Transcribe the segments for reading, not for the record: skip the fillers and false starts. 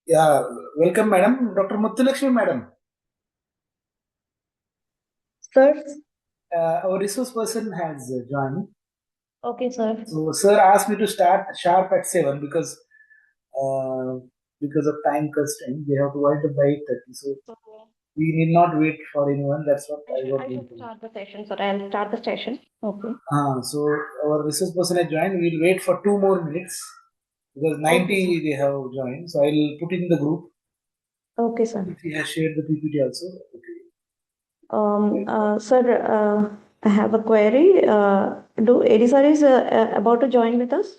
Yeah, welcome, madam. Dr. Muthulakshmi, madam. Sir, Our resource person has joined. okay, sir. So, sir asked me to start sharp at 7 uh, because of time constraint. They have to wind up by 8:30. So, Okay. we need not wait for anyone. That's what I got I the should information. start the session, sir. I'll start the session. Okay. So, our resource person has joined. We'll wait for 2 more minutes because Okay, 90 sir. they have joined. So, I'll put in the group Okay, sir. if he has shared the PPT also. Okay. Sir, I have a query. Do Edi sir is about to join with us?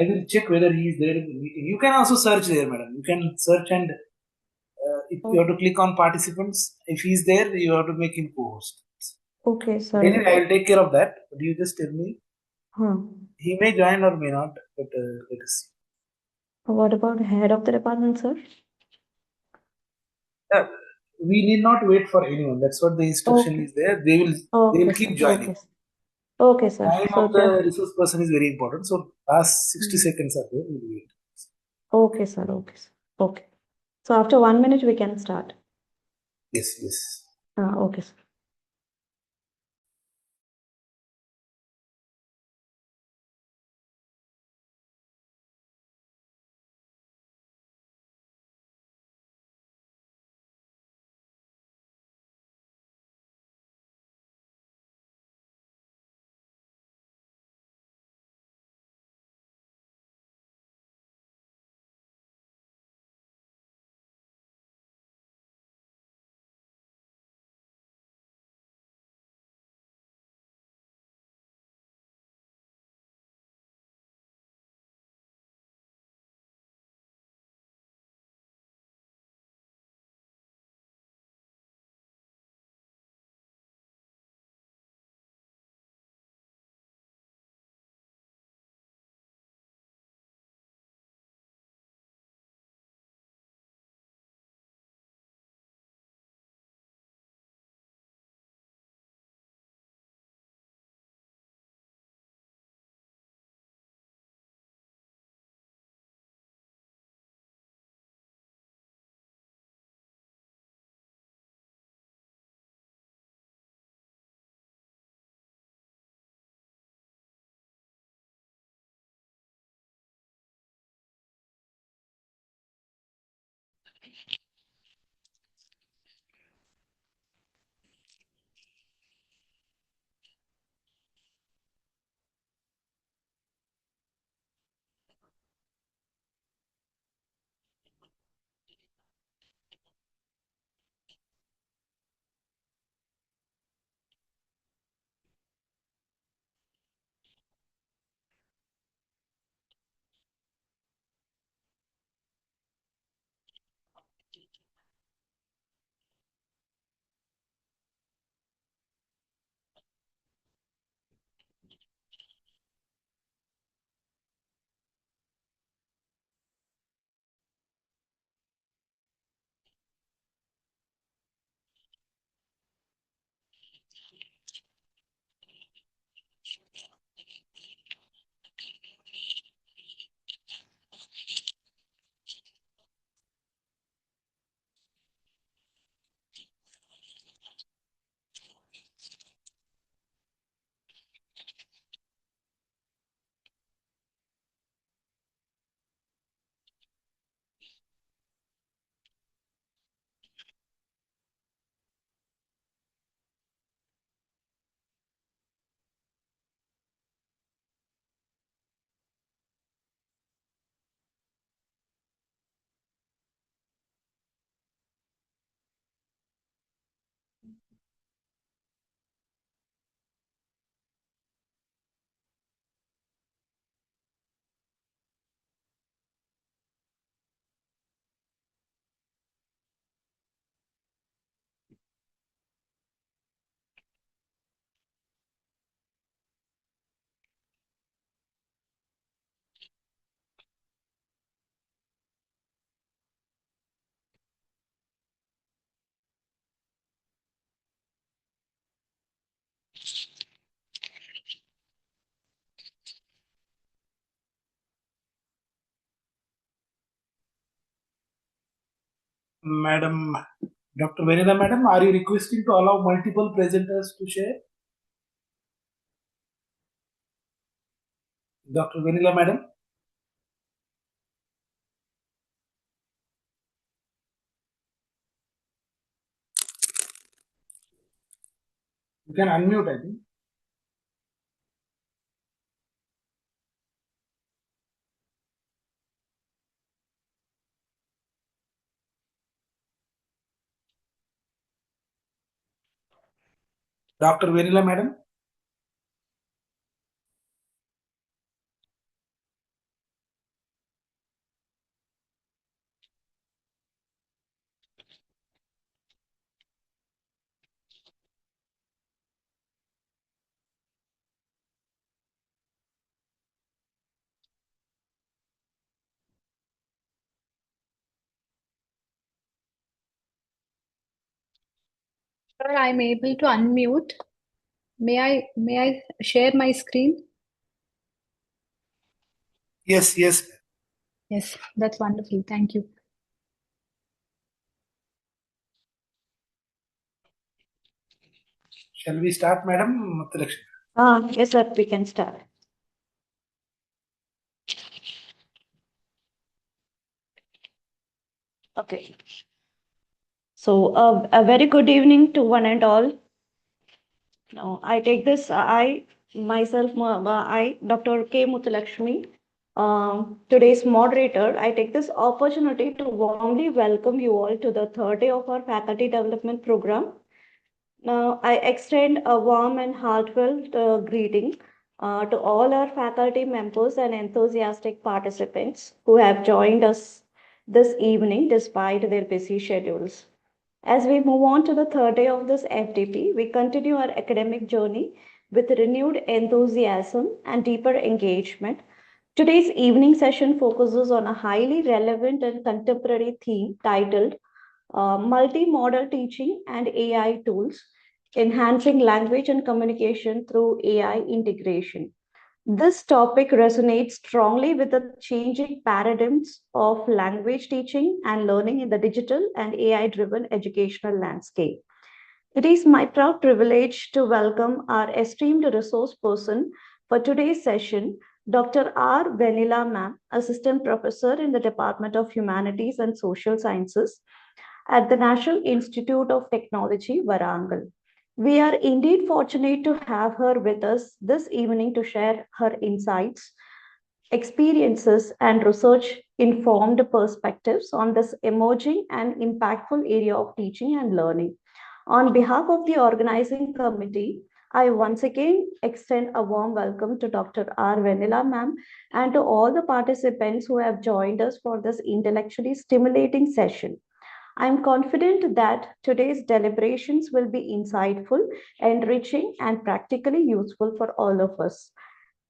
I will check whether he is there in the meeting. You can also search there, madam. You can search and if you have Okay. to click on participants. If he's there, you have to make him co-host. Okay, But anyway, sir. I will take care of that. But you just tell me. Hmm. He may join or may not, but let us What about head of the department, sir? see. We need not wait for anyone. That's what the instruction Okay. is there. They will Okay, sir. keep joining. Okay. Okay, sir. Time So of just the resource person is very important. So last 60 hmm. seconds are there. We'll wait. Okay, sir. Okay, sir. Okay. So after 1 minute we can start. Yes, yes. Okay, sir. Madam, Dr. Venila Madam, are you requesting to allow multiple presenters to share? Dr. Venila Madam? You can unmute, I think. Dr. Venila Madam? Sir, I'm able to unmute. May I share my screen? Yes, yes. Yes, that's wonderful. Thank you. Shall we start, Madam Muthulakshmi? Yes, sir, we can start. Okay. So, a very good evening to one and all. Now, I take this, I myself, Dr. K. Muthulakshmi, today's moderator, I take this opportunity to warmly welcome you all to the third day of our faculty development program. Now, I extend a warm and heartfelt greeting to all our faculty members and enthusiastic participants who have joined us this evening despite their busy schedules. As we move on to the third day of this FDP, we continue our academic journey with renewed enthusiasm and deeper engagement. Today's evening session focuses on a highly relevant and contemporary theme titled Multimodal Teaching and AI Tools, Enhancing Language and Communication through AI Integration. This topic resonates strongly with the changing paradigms of language teaching and learning in the digital and AI driven educational landscape. It is my proud privilege to welcome our esteemed resource person for today's session, Dr. R. Vanilla Ma'am, Assistant Professor in the Department of Humanities and Social Sciences at the National Institute of Technology, Varangal. We are indeed fortunate to have her with us this evening to share her insights, experiences, and research informed perspectives on this emerging and impactful area of teaching and learning. On behalf of the organizing committee, I once again extend a warm welcome to Dr. R. Vanilla Ma'am and to all the participants who have joined us for this intellectually stimulating session. I'm confident that today's deliberations will be insightful, enriching, and practically useful for all of us.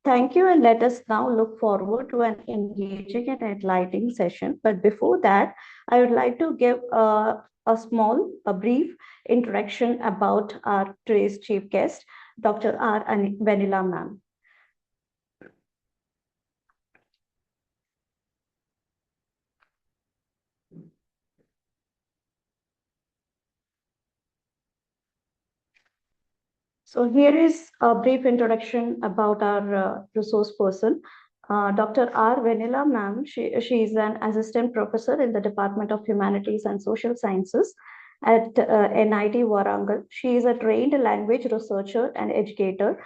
Thank you, and let us now look forward to an engaging and enlightening session. But before that, I would like to give a brief introduction about our today's chief guest, Dr. R. Vanilla Ma'am. So here is a brief introduction about our resource person. Dr. R. Vanilla Ma'am, she is an assistant professor in the Department of Humanities and Social Sciences at NIT Warangal. She is a trained language researcher and educator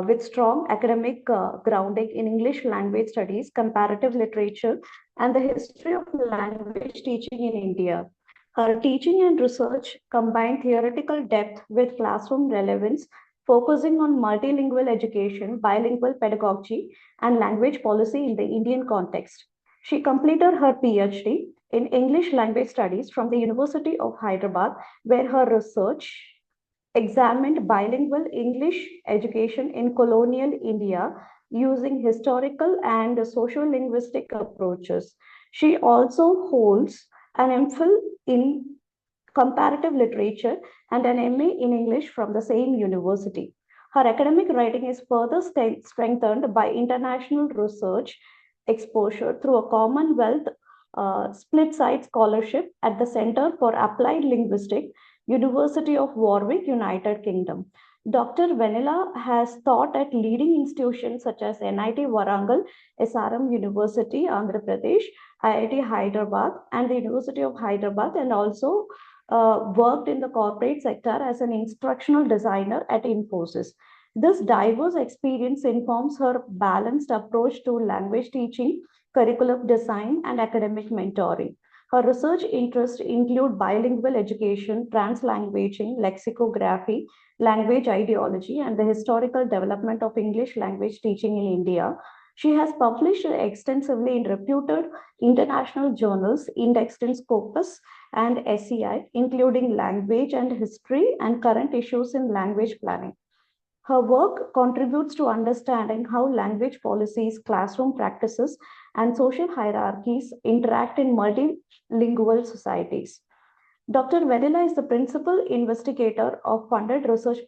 with strong academic grounding in English language studies, comparative literature, and the history of language teaching in India. Her teaching and research combine theoretical depth with classroom relevance, focusing on multilingual education, bilingual pedagogy, and language policy in the Indian context. She completed her PhD in English language studies from the University of Hyderabad, where her research examined bilingual English education in colonial India using historical and social linguistic approaches. She also holds an MPhil in comparative literature and an MA in English from the same university. Her academic writing is further strengthened by international research exposure through a Commonwealth split-side scholarship at the Center for Applied Linguistics, University of Warwick, United Kingdom. Dr. Vanilla has taught at leading institutions such as NIT Warangal, SRM University, Andhra Pradesh, IIT Hyderabad, and the University of Hyderabad, and also worked in the corporate sector as an instructional designer at Infosys. This diverse experience informs her balanced approach to language teaching, curriculum design, and academic mentoring. Her research interests include bilingual education, translanguaging, lexicography, language ideology, and the historical development of English language teaching in India. She has published extensively in reputed international journals indexed in Scopus and SEI, including language and history and current issues in language planning. Her work contributes to understanding how language policies, classroom practices, and social hierarchies interact in multilingual societies. Dr. Vanilla is the principal investigator of funded research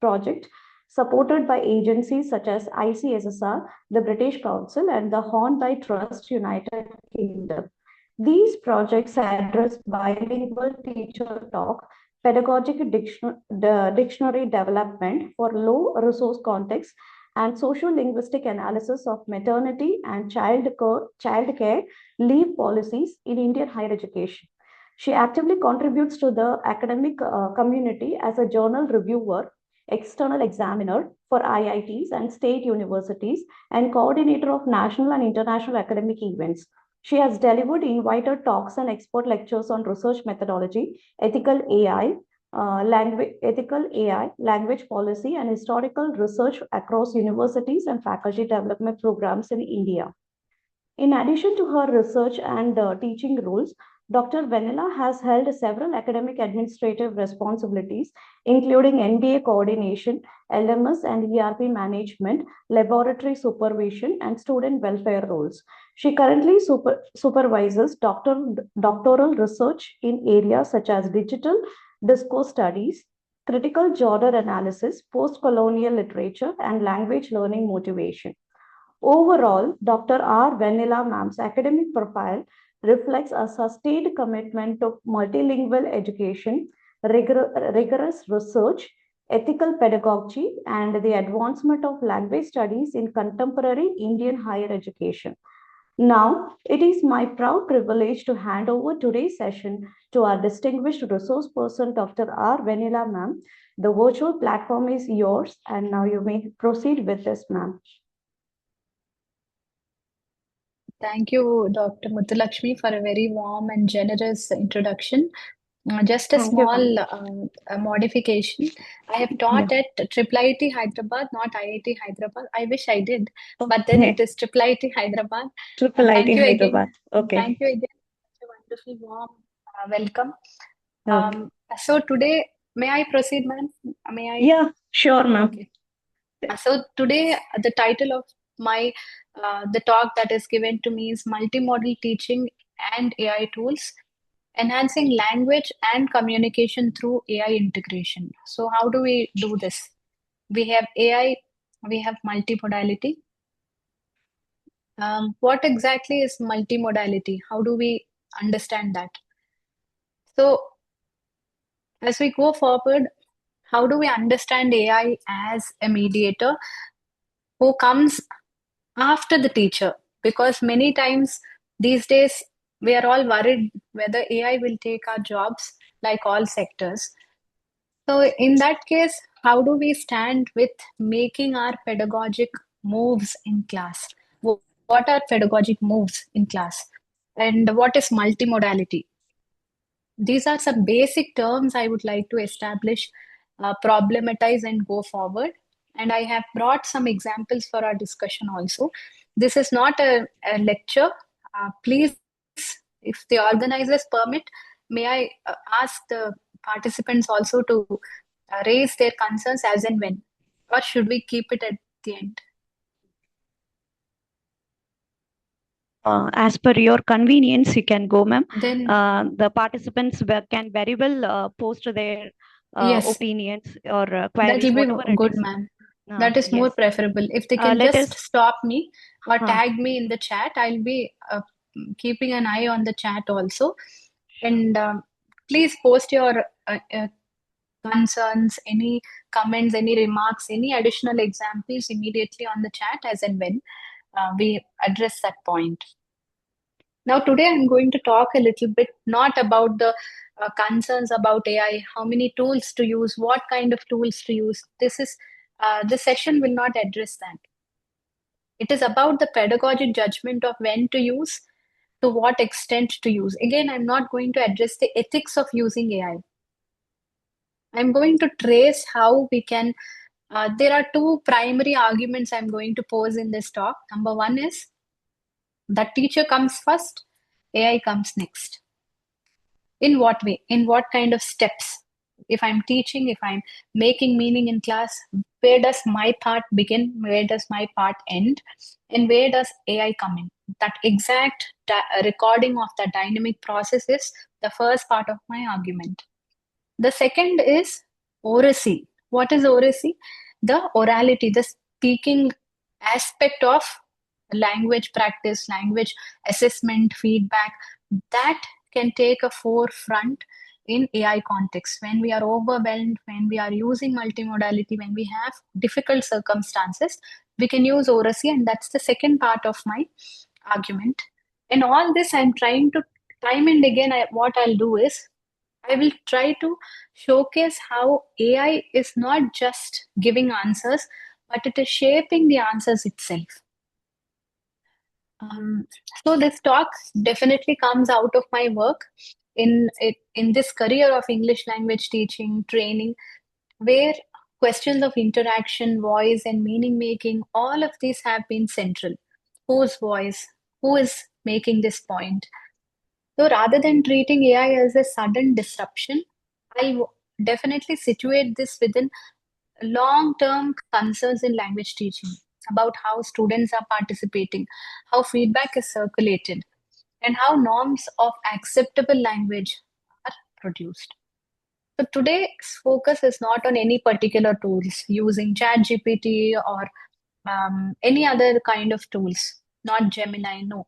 project supported by agencies such as ICSSR, the British Council, and the Hornby Trust, United Kingdom. These projects address bilingual teacher talk, pedagogic dictionary development for low resource contexts, and social linguistic analysis of maternity and child care leave policies in Indian higher education. She actively contributes to the academic community as a journal reviewer, external examiner for IITs and state universities, and coordinator of national and international academic events. She has delivered invited talks and expert lectures on research methodology, ethical AI, language policy, and historical research across universities and faculty development programs in India. In addition to her research and teaching roles, Dr. Vanilla has held several academic administrative responsibilities, including NBA coordination, LMS and ERP management, laboratory supervision, and student welfare roles. She currently supervises doctoral research in areas such as digital discourse studies, critical genre analysis, post-colonial literature, and language learning motivation. Overall, Dr. R. Vanilla Ma'am's academic profile reflects a sustained commitment to multilingual education, rigorous research, ethical pedagogy, and the advancement of language studies in contemporary Indian higher education. Now, it is my proud privilege to hand over today's session to our distinguished resource person, Dr. R. Vanilla Ma'am. The virtual platform is yours, and now you may proceed with this, ma'am. Thank you, Dr. Muthulakshmi, for a very warm and generous introduction. Just a Thank you, small modification. I have taught Yeah. at IIIT Hyderabad, not IIT Hyderabad. I wish I did, but then it is IIIT Hyderabad. Triple IT Thank you again. Hyderabad. Okay. Thank you again. Such a wonderful, warm welcome. Okay. So today, may I proceed, ma'am? May I? Yeah, sure, ma'am. Okay. So today, the title of my the talk that is given to me is multimodal teaching and AI tools, enhancing language and communication through AI integration. So how do we do this? We have AI, we have multimodality. What exactly is multimodality? How do we understand that? So as we go forward, how do we understand AI as a mediator who comes after the teacher? Because many times these days we are all worried whether AI will take our jobs like all sectors. So in that case, how do we stand with making our pedagogic moves in class? What are pedagogic moves in class? And what is multimodality? These are some basic terms I would like to establish, problematize, and go forward. And I have brought some examples for our discussion also. This is not a lecture. Please, if the organizers permit, may I ask the participants also to raise their concerns as and when, or should we keep it at the end? As per your convenience, you can go, ma'am. Then the participants can very well post their yes, opinions or that queries, will whatever be it good, is. ma'am. That is more Yes. preferable. If they can Let just us. stop me or tag me in the chat, I'll be keeping an eye on the chat also. And please post your concerns, any comments, any remarks, any additional examples immediately on the chat as and when we address that point. Now, today I'm going to talk a little bit not about the concerns about AI, how many tools to use, what kind of tools to use. This session will not address that. It is about the pedagogic judgment of when to use, to what extent to use. Again, I'm not going to address the ethics of using AI. I'm going to trace how we can. There are two primary arguments I'm going to pose in this talk. Number one is that teacher comes first, AI comes next. In what way? In what kind of steps? If I'm teaching, if I'm making meaning in class, where does my part begin? Where does my part end? And where does AI come in? That exact recording of the dynamic process is the first part of my argument. The second is oracy. What is oracy? The orality, the speaking aspect of language practice, language assessment, feedback, that can take a forefront in AI context. When we are overwhelmed, when we are using multimodality, when we have difficult circumstances, we can use oracy, and that's the second part of my argument. And all this I'm trying to time and again, what I'll do is I will try to showcase how AI is not just giving answers, but it is shaping the answers itself. So this talk definitely comes out of my work in this career of English language teaching, training, where questions of interaction, voice, and meaning making, all of these have been central. Whose voice? Who is making this point? So rather than treating AI as a sudden disruption, I'll definitely situate this within long-term concerns in language teaching about how students are participating, how feedback is circulated, and how norms of acceptable language are produced. So today's focus is not on any particular tools using ChatGPT or any other kind of tools, not Gemini, no,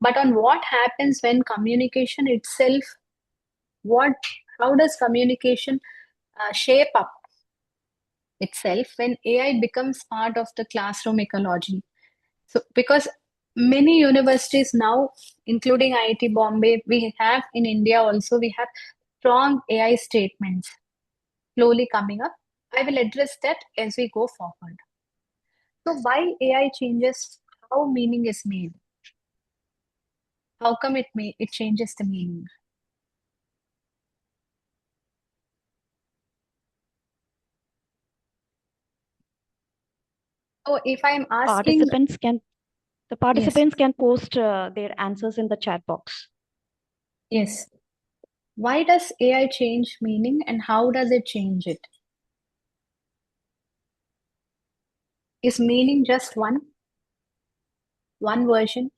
but on what happens when communication itself, what, how does communication shape up itself when AI becomes part of the classroom ecology. So, because many universities now, including IIT Bombay, we have in India also, we have strong AI statements slowly coming up. I will address that as we go forward. So, why AI changes how meaning is made? How come it changes the meaning? So, if I'm asking, Participants can post their answers in the chat box. yes, why does AI change meaning and how does it change it? Is meaning just one version?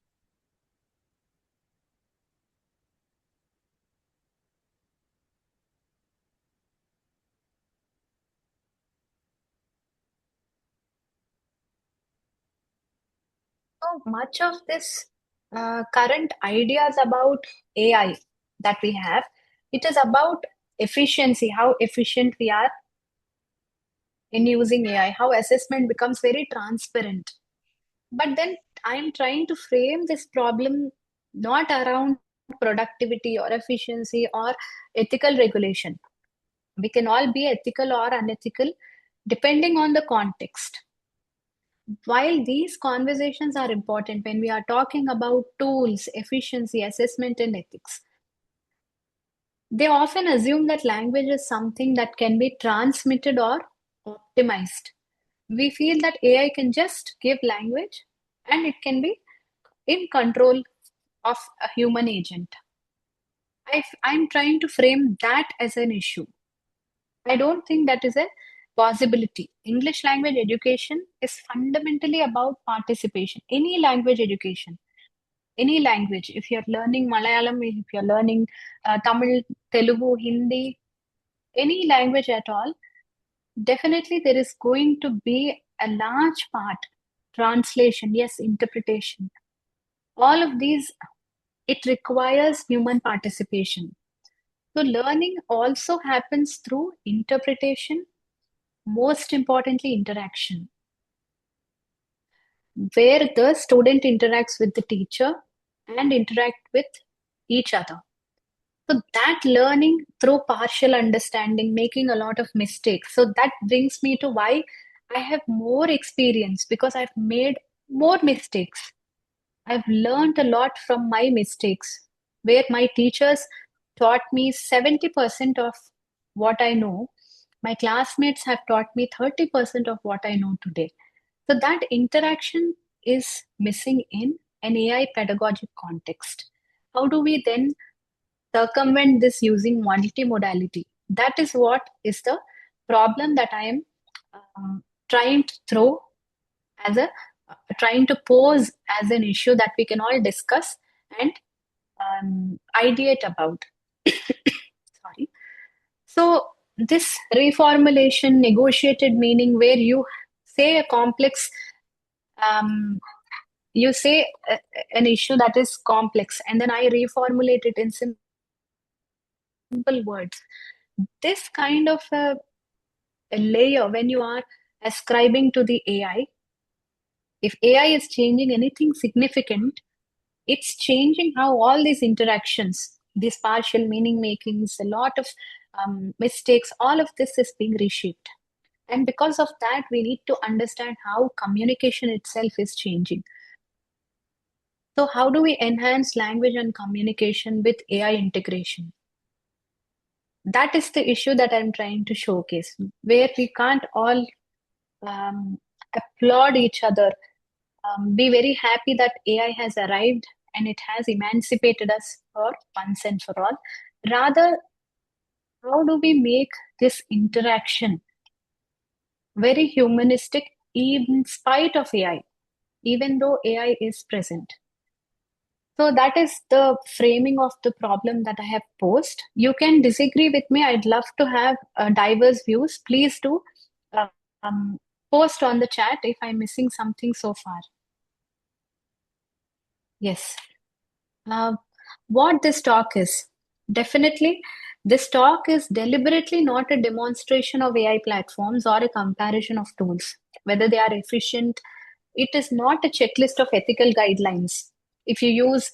So much of this current ideas about AI that we have, it is about efficiency, how efficient we are in using AI, how assessment becomes very transparent. But then I'm trying to frame this problem not around productivity or efficiency or ethical regulation. We can all be ethical or unethical depending on the context. While these conversations are important when we are talking about tools, efficiency, assessment, and ethics, they often assume that language is something that can be transmitted or optimized. We feel that AI can just give language and it can be in control of a human agent. I'm trying to frame that as an issue. I don't think that is a possibility. English language education is fundamentally about participation. Any language education, any language. If you're learning Malayalam, if you're learning Tamil, Telugu, Hindi, any language at all, definitely there is going to be a large part translation, yes, interpretation. All of these it requires human participation. So learning also happens through interpretation, most importantly, interaction, where the student interacts with the teacher and interact with each other. So that learning through partial understanding, making a lot of mistakes. So that brings me to why I have more experience, because I've made more mistakes. I've learned a lot from my mistakes, where my teachers taught me 70% of what I know. My classmates have taught me 30% of what I know today. So that interaction is missing in an AI pedagogic context. How do we then circumvent this using multimodality? That is what is the problem that I am trying to throw as a trying to pose as an issue that we can all discuss and ideate about. Sorry. So this reformulation, negotiated meaning, where you say a complex, you say an issue that is complex, and then I reformulate it in simple words. This kind of a layer, when you are ascribing to the AI, if AI is changing anything significant, it's changing how all these interactions, these partial meaning makings, a lot of mistakes, all of this is being reshaped. And because of that, we need to understand how communication itself is changing. So, how do we enhance language and communication with AI integration? That is the issue that I'm trying to showcase, where we can't all um, applaud each other, be very happy that AI has arrived and it has emancipated us for once and for all. Rather, how do we make this interaction very humanistic in spite of AI, even though AI is present? So that is the framing of the problem that I have posed. You can disagree with me. I'd love to have diverse views. Please do um, post on the chat if I'm missing something so far. Yes. Uh, what this talk is. Definitely, this talk is deliberately not a demonstration of AI platforms or a comparison of tools, whether they are efficient. It is not a checklist of ethical guidelines. If you use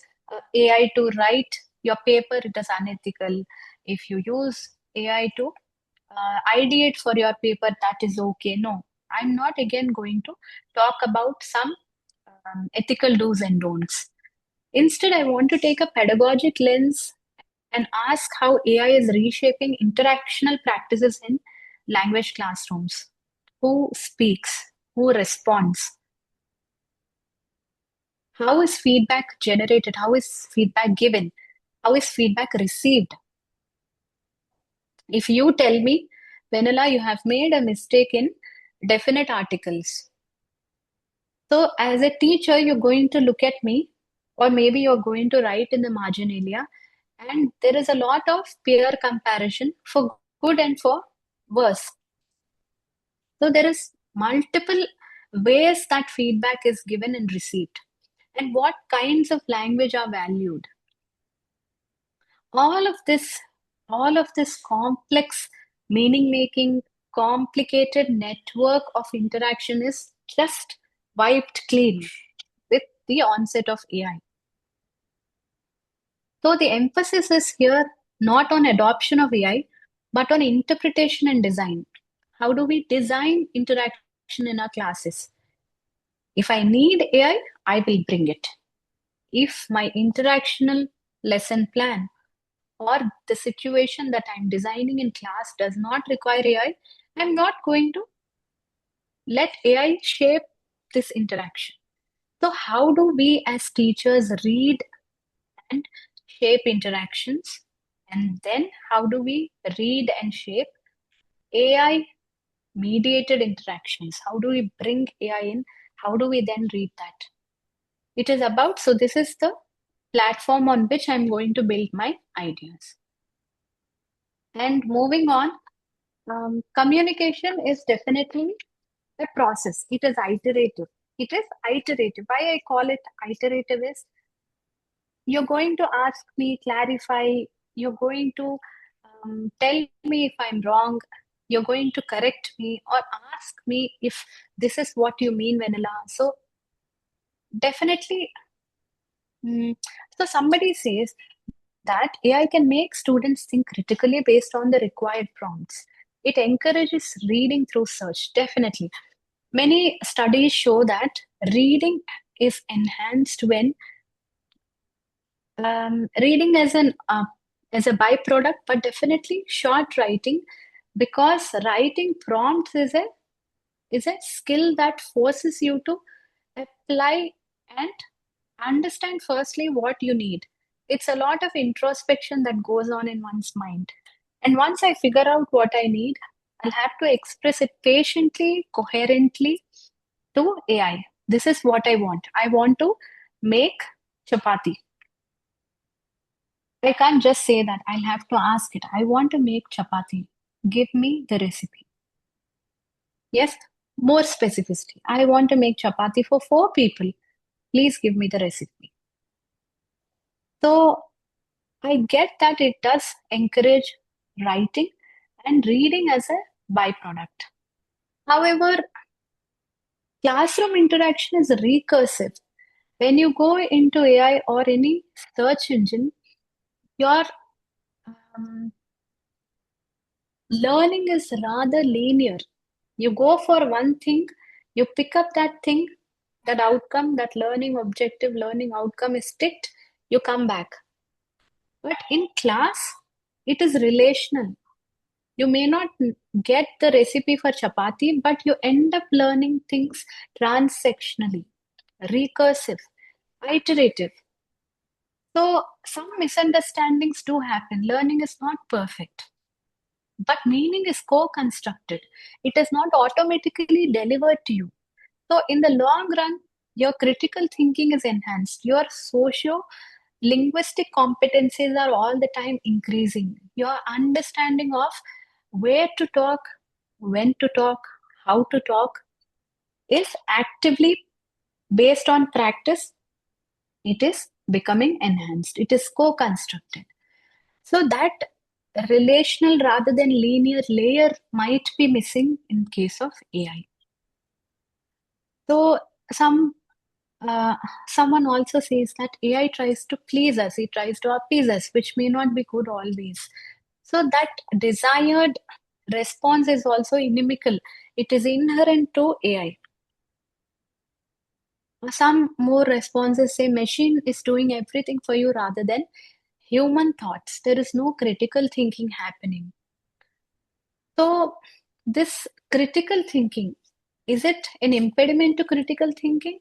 AI to write your paper, it is unethical. If you use AI to ideate for your paper, that is okay. No, I'm not again going to talk about some ethical do's and don'ts. Instead, I want to take a pedagogic lens and ask how AI is reshaping interactional practices in language classrooms. Who speaks? Who responds? How is feedback generated? How is feedback given? How is feedback received? If you tell me, Vanilla, you have made a mistake in definite articles. So, as a teacher, you're going to look at me, or maybe you're going to write in the marginalia, and there is a lot of peer comparison for good and for worse. So there is multiple ways that feedback is given and received, and what kinds of language are valued. All of this, all of this complex meaning making, complicated network of interaction is just wiped clean with the onset of AI. So the emphasis is here not on adoption of AI, but on interpretation and design. How do we design interaction in our classes? If I need AI, I will bring it. If my interactional lesson plan or the situation that I'm designing in class does not require AI, I'm not going to let AI shape this interaction. So, how do we as teachers read and shape interactions? And then, how do we read and shape AI mediated interactions? How do we bring AI in? How do we then read that? It is about, so this is the platform on which I'm going to build my ideas. And moving on, communication is definitely a process. It is iterative. It is iterative. Why I call it iterative is You're going to ask me, clarify, you're going to tell me if I'm wrong, you're going to correct me or ask me if this is what you mean, Vanilla. So definitely, mm, so somebody says that AI can make students think critically based on the required prompts. It encourages reading through search, definitely. Many studies show that reading is enhanced when reading as a byproduct, but definitely short writing, because writing prompts is a skill that forces you to apply and understand firstly what you need. It's a lot of introspection that goes on in one's mind. And once I figure out what I need, I'll have to express it patiently, coherently to AI. This is what I want. I want to make chapati. I can't just say that. I'll have to ask it. I want to make chapati. Give me the recipe. Yes, more specificity. I want to make chapati for 4 people. Please give me the recipe. So I get that it does encourage writing and reading as a byproduct. However, classroom interaction is recursive. When you go into AI or any search engine, your um, learning is rather linear. You go for one thing, you pick up that thing, that outcome, that learning objective, learning outcome is ticked, you come back. But in class, it is relational. You may not get the recipe for chapati, but you end up learning things transactionally, recursive, iterative. So some misunderstandings do happen. Learning is not perfect, but meaning is co-constructed. It is not automatically delivered to you. So in the long run, your critical thinking is enhanced. Your socio linguistic competencies are all the time increasing. Your understanding of where to talk, when to talk, how to talk is actively based on practice. It is becoming enhanced. It is co-constructed. So that relational rather than linear layer might be missing in case of AI. So some uh, someone also says that AI tries to please us, it tries to appease us, which may not be good always. So that desired response is also inimical. It is inherent to AI. Some more responses say machine is doing everything for you rather than human thoughts. There is no critical thinking happening. So this critical thinking, is it an impediment to critical thinking?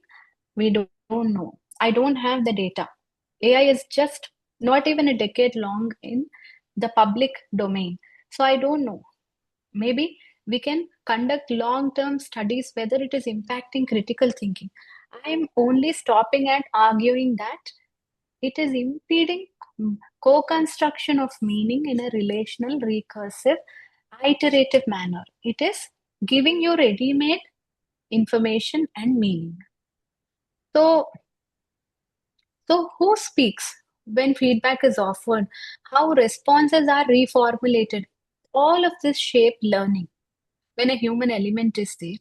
We don't know. I don't have the data. AI is just not even a decade long in the public domain. So I don't know. Maybe we can conduct long-term studies whether it is impacting critical thinking. I'm only stopping at arguing that it is impeding co-construction of meaning in a relational, recursive, iterative manner. It is giving you ready-made information and meaning. So, so who speaks when feedback is offered? How responses are reformulated? All of this shape learning. When a human element is there,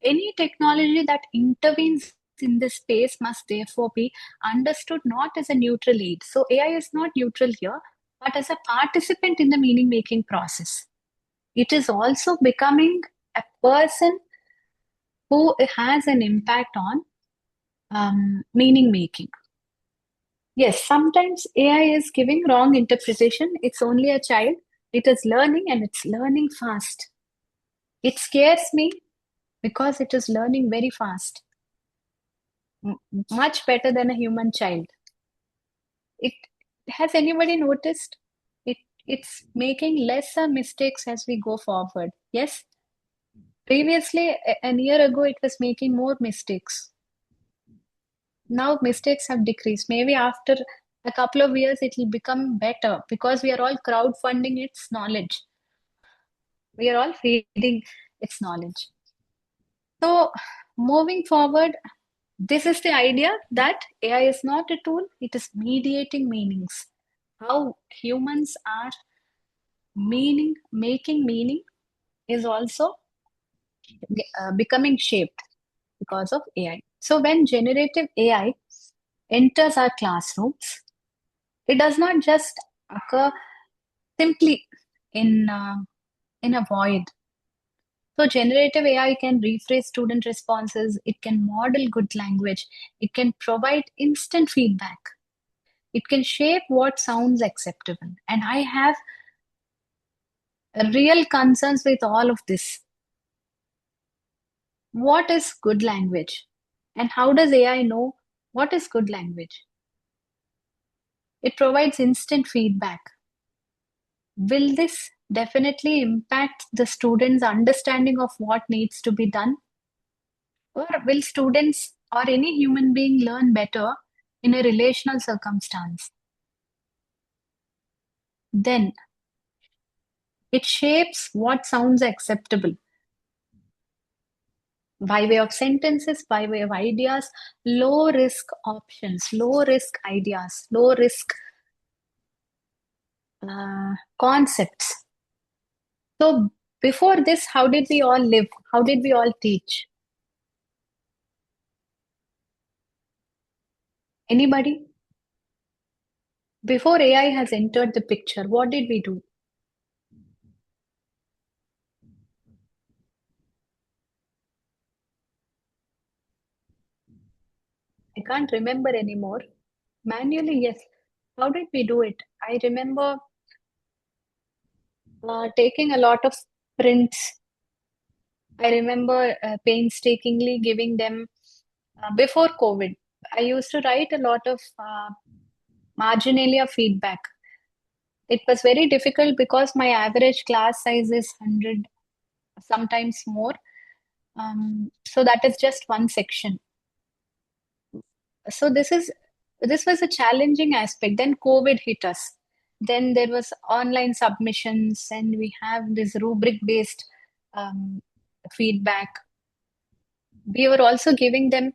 any technology that intervenes in this space must therefore be understood not as a neutral aid. So AI is not neutral here, but as a participant in the meaning making process. It is also becoming a person who has an impact on meaning making. Yes, sometimes AI is giving wrong interpretation. It's only a child. It is learning and it's learning fast. It scares me because it is learning very fast, much better than a human child. It has anybody noticed? It's making lesser mistakes as we go forward. Yes, previously a year ago it was making more mistakes. Now mistakes have decreased. Maybe after a couple of years it will become better because we are all crowdfunding its knowledge. We are all feeding its knowledge. So moving forward, This is the idea that AI is not a tool, it is mediating meanings. How humans are making meaning is also becoming shaped because of AI. So when generative AI enters our classrooms, it does not just occur simply in in a void. So generative AI can rephrase student responses, it can model good language, it can provide instant feedback, it can shape what sounds acceptable. And I have real concerns with all of this. What is good language? And how does AI know what is good language? It provides instant feedback. Will this definitely impact the students' understanding of what needs to be done? Or will students or any human being learn better in a relational circumstance? Then it shapes what sounds acceptable by way of sentences, by way of ideas, low risk options, low risk ideas, low risk concepts. So before this, how did we all live? How did we all teach? Anybody? Before AI has entered the picture, what did we do? I can't remember anymore. Manually, yes. How did we do it? I remember taking a lot of prints. I remember painstakingly giving them before COVID. I used to write a lot of marginalia feedback. It was very difficult because my average class size is 100, sometimes more. So that is just one section. So this was a challenging aspect. Then COVID hit us. Then there was online submissions, and we have this rubric-based um, feedback. We were also giving them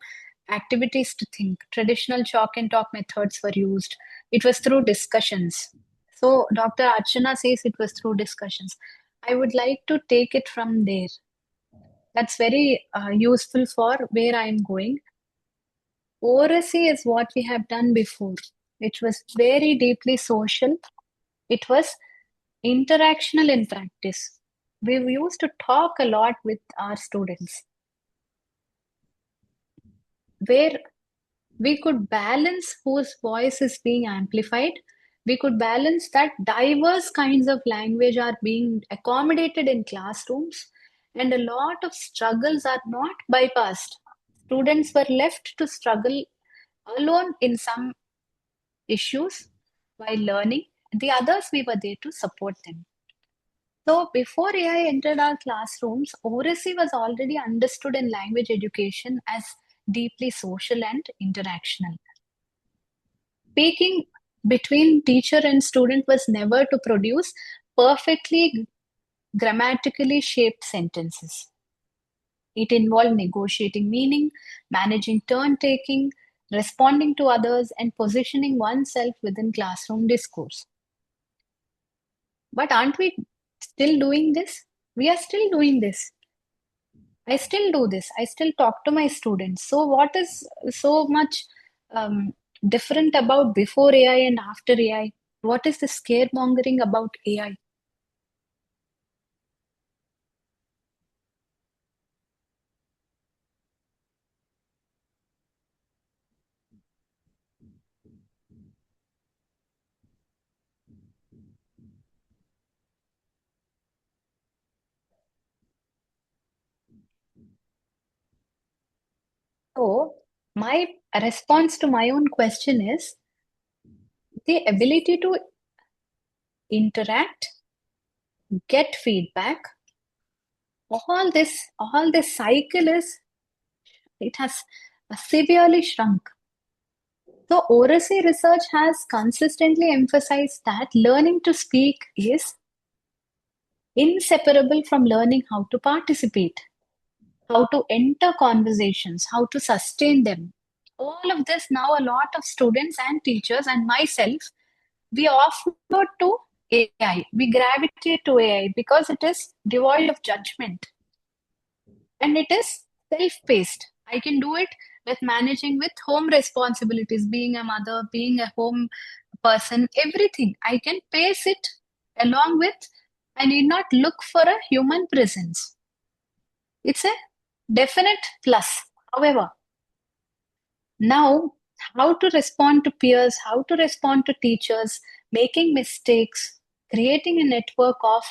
activities to think. Traditional chalk and talk methods were used. It was through discussions. So Dr. Archana says it was through discussions. I would like to take it from there. That's very useful for where I'm going. Oracy is what we have done before. It was very deeply social. It was interactional in practice. We used to talk a lot with our students, where we could balance whose voice is being amplified. We could balance that diverse kinds of language are being accommodated in classrooms, and a lot of struggles are not bypassed. Students were left to struggle alone in some issues while learning. The others, we were there to support them. So before AI entered our classrooms, oracy was already understood in language education as deeply social and interactional. Speaking between teacher and student was never to produce perfectly grammatically shaped sentences. It involved negotiating meaning, managing turn taking, responding to others, and positioning oneself within classroom discourse. But aren't we still doing this? We are still doing this. I still do this. I still talk to my students. So, what is so much different about before AI and after AI? What is the scaremongering about AI? So, my response to my own question is the ability to interact, get feedback, all this cycle is it has severely shrunk. So oracy research has consistently emphasized that learning to speak is inseparable from learning how to participate. how to enter conversations, how to sustain them. All of this now, a lot of students and teachers and myself, we offload to AI. We gravitate to AI because it is devoid of judgment and it is self-paced. I can do it with managing with home responsibilities, being a mother, being a home person, everything. I can pace it along with, I need not look for a human presence. It's a definite plus. However, now how to respond to peers, how to respond to teachers, making mistakes, creating a network of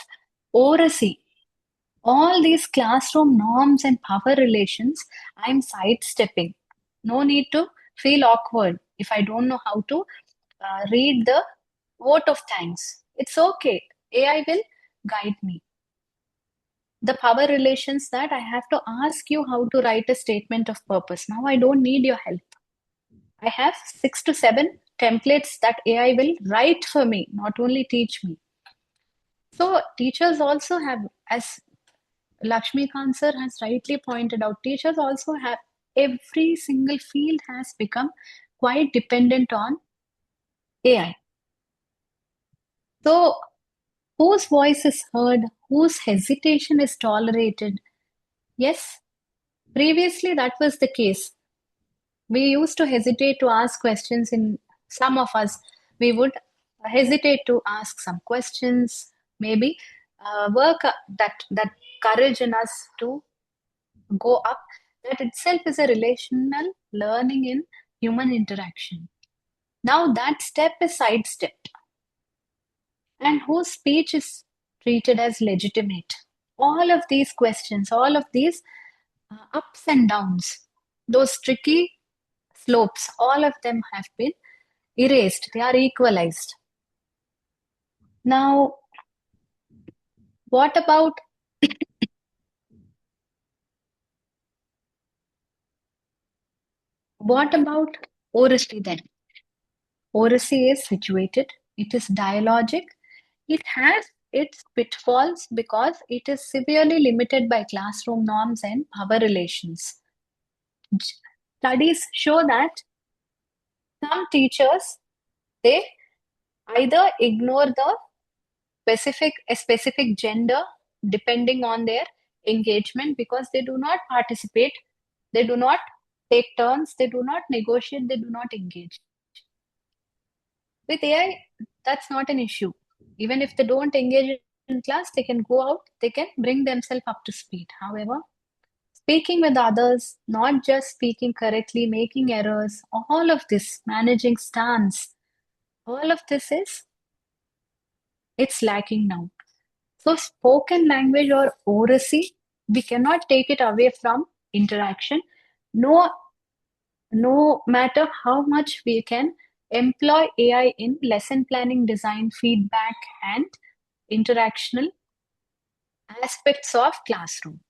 oracy, all these classroom norms and power relations, I'm sidestepping. No need to feel awkward if I don't know how to read the vote of thanks. It's okay. AI will guide me. The power relations that I have to ask you how to write a statement of purpose. Now I don't need your help. I have 6 to 7 templates that AI will write for me, not only teach me. So teachers also have, as Lakshmi Sir has rightly pointed out, teachers also have, every single field has become quite dependent on AI. So whose voice is heard, whose hesitation is tolerated? Yes, previously that was the case. We used to hesitate to ask questions. In some of us, we would hesitate to ask some questions, maybe work that courage in us to go up. That itself is a relational learning in human interaction. Now that step is sidestepped, and whose speech is treated as legitimate. All of these questions, all of these ups and downs, those tricky slopes, all of them have been erased. They are equalized. Now, what about oracy then? Oracy is situated, it is dialogic, it has its pitfalls because it is severely limited by classroom norms and power relations. Studies show that some teachers, they either ignore the specific gender depending on their engagement because they do not participate, they do not take turns, they do not negotiate, they do not engage. With AI, that's not an issue. Even if they don't engage in class, they can go out, they can bring themselves up to speed. However, speaking with others, not just speaking correctly, making errors, all of this, managing stance, all of this is, it's lacking now. So spoken language or oracy, we cannot take it away from interaction. No, no matter how much we can employ AI in lesson planning, design, feedback, and interactional aspects of classroom.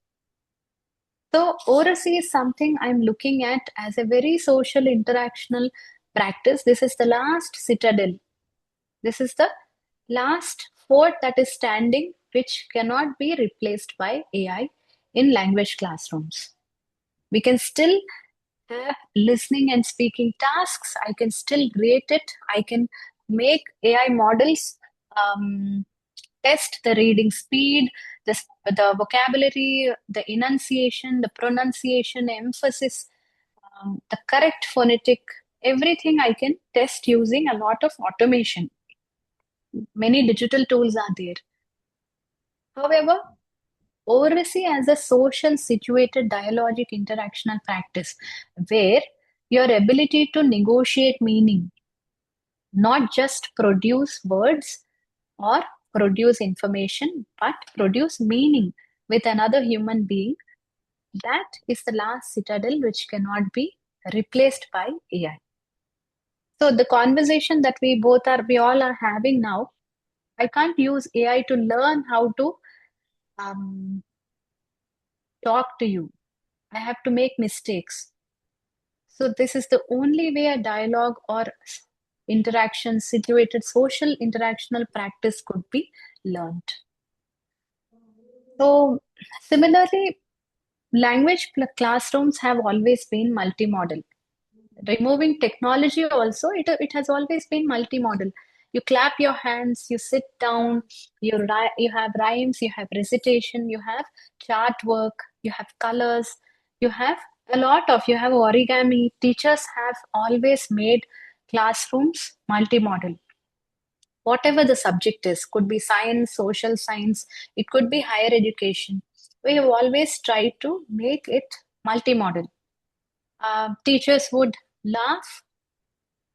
So oracy is something I'm looking at as a very social interactional practice. This is the last citadel. This is the last fort that is standing, which cannot be replaced by AI in language classrooms. We can still have listening and speaking tasks. I can still rate it. I can make AI models test the reading speed, the vocabulary, the enunciation, the pronunciation, emphasis, the correct phonetic, everything I can test using a lot of automation. Many digital tools are there. However, oracy as a social situated dialogic interactional practice where your ability to negotiate meaning, not just produce words or produce information, but produce meaning with another human being, that is the last citadel which cannot be replaced by AI. So the conversation that we all are having now, I can't use AI to learn how to talk to you. I have to make mistakes. So this is the only way a dialogue or interaction, situated social interactional practice could be learned. So similarly, language classrooms have always been multimodal. Removing technology also, it has always been multimodal. You clap your hands, you sit down, you have rhymes, you have recitation, you have chart work, you have colors, you have you have origami. Teachers have always made classrooms multimodal. Whatever the subject is, could be science, social science, it could be higher education. We have always tried to make it multimodal. Teachers would laugh,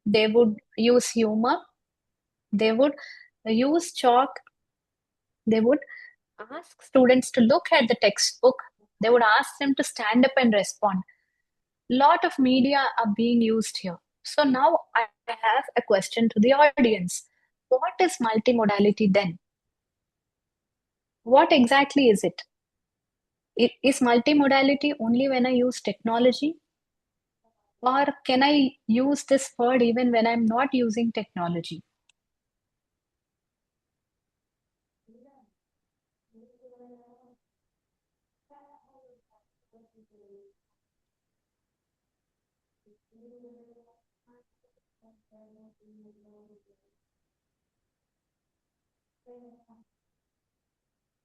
they would use humor, they would use chalk, they would ask students to look at the textbook, they would ask them to stand up and respond. Lot of media are being used here. So now I have a question to the audience. What is multimodality then? What exactly is it? Is multimodality only when I use technology? Or can I use this word even when I'm not using technology?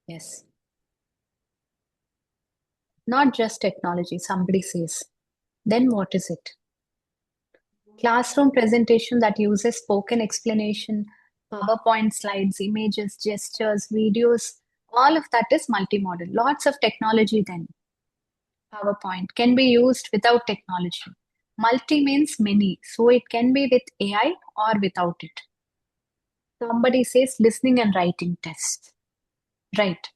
Yes. Not just technology, somebody says. Then what is it? Classroom presentation that uses spoken explanation, PowerPoint slides, images, gestures, videos, all of that is multimodal. Lots of technology then. PowerPoint can be used without technology. Multi means many, so it can be with AI or without it. Somebody says listening and writing tests. Right.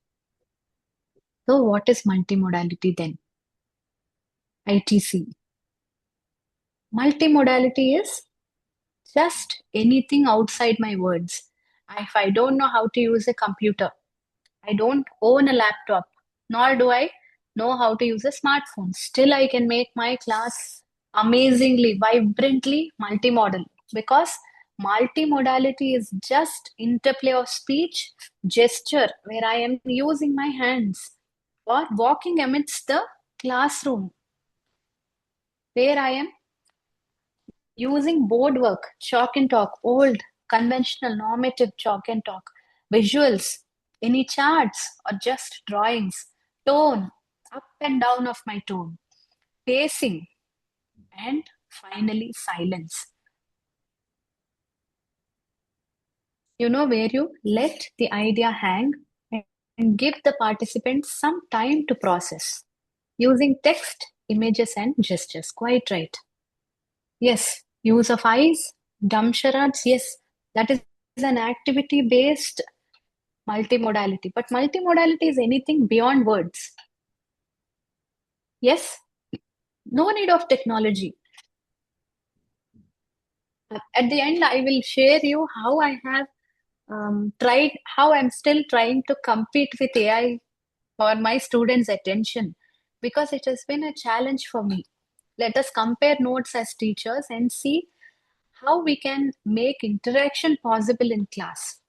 So what is multimodality then? ITC. Multimodality is just anything outside my words. If I don't know how to use a computer, I don't own a laptop, nor do I know how to use a smartphone. Still, I can make my class amazingly, vibrantly multimodal because multimodality is just interplay of speech, gesture, where I am using my hands, or walking amidst the classroom, where I am using board work, chalk and talk, old, conventional, normative chalk and talk, visuals, any charts or just drawings, tone, up and down of my tone, pacing, and finally silence. You know, where you let the idea hang and give the participants some time to process using text, images, and gestures. Quite right. Yes, use of eyes, dumb charades, yes, that is an activity based multimodality. But multimodality is anything beyond words. Yes, no need of technology. At the end, I will share you how I have tried, how I'm still trying to compete with AI for my students' attention because it has been a challenge for me. Let us compare notes as teachers and see how we can make interaction possible in class.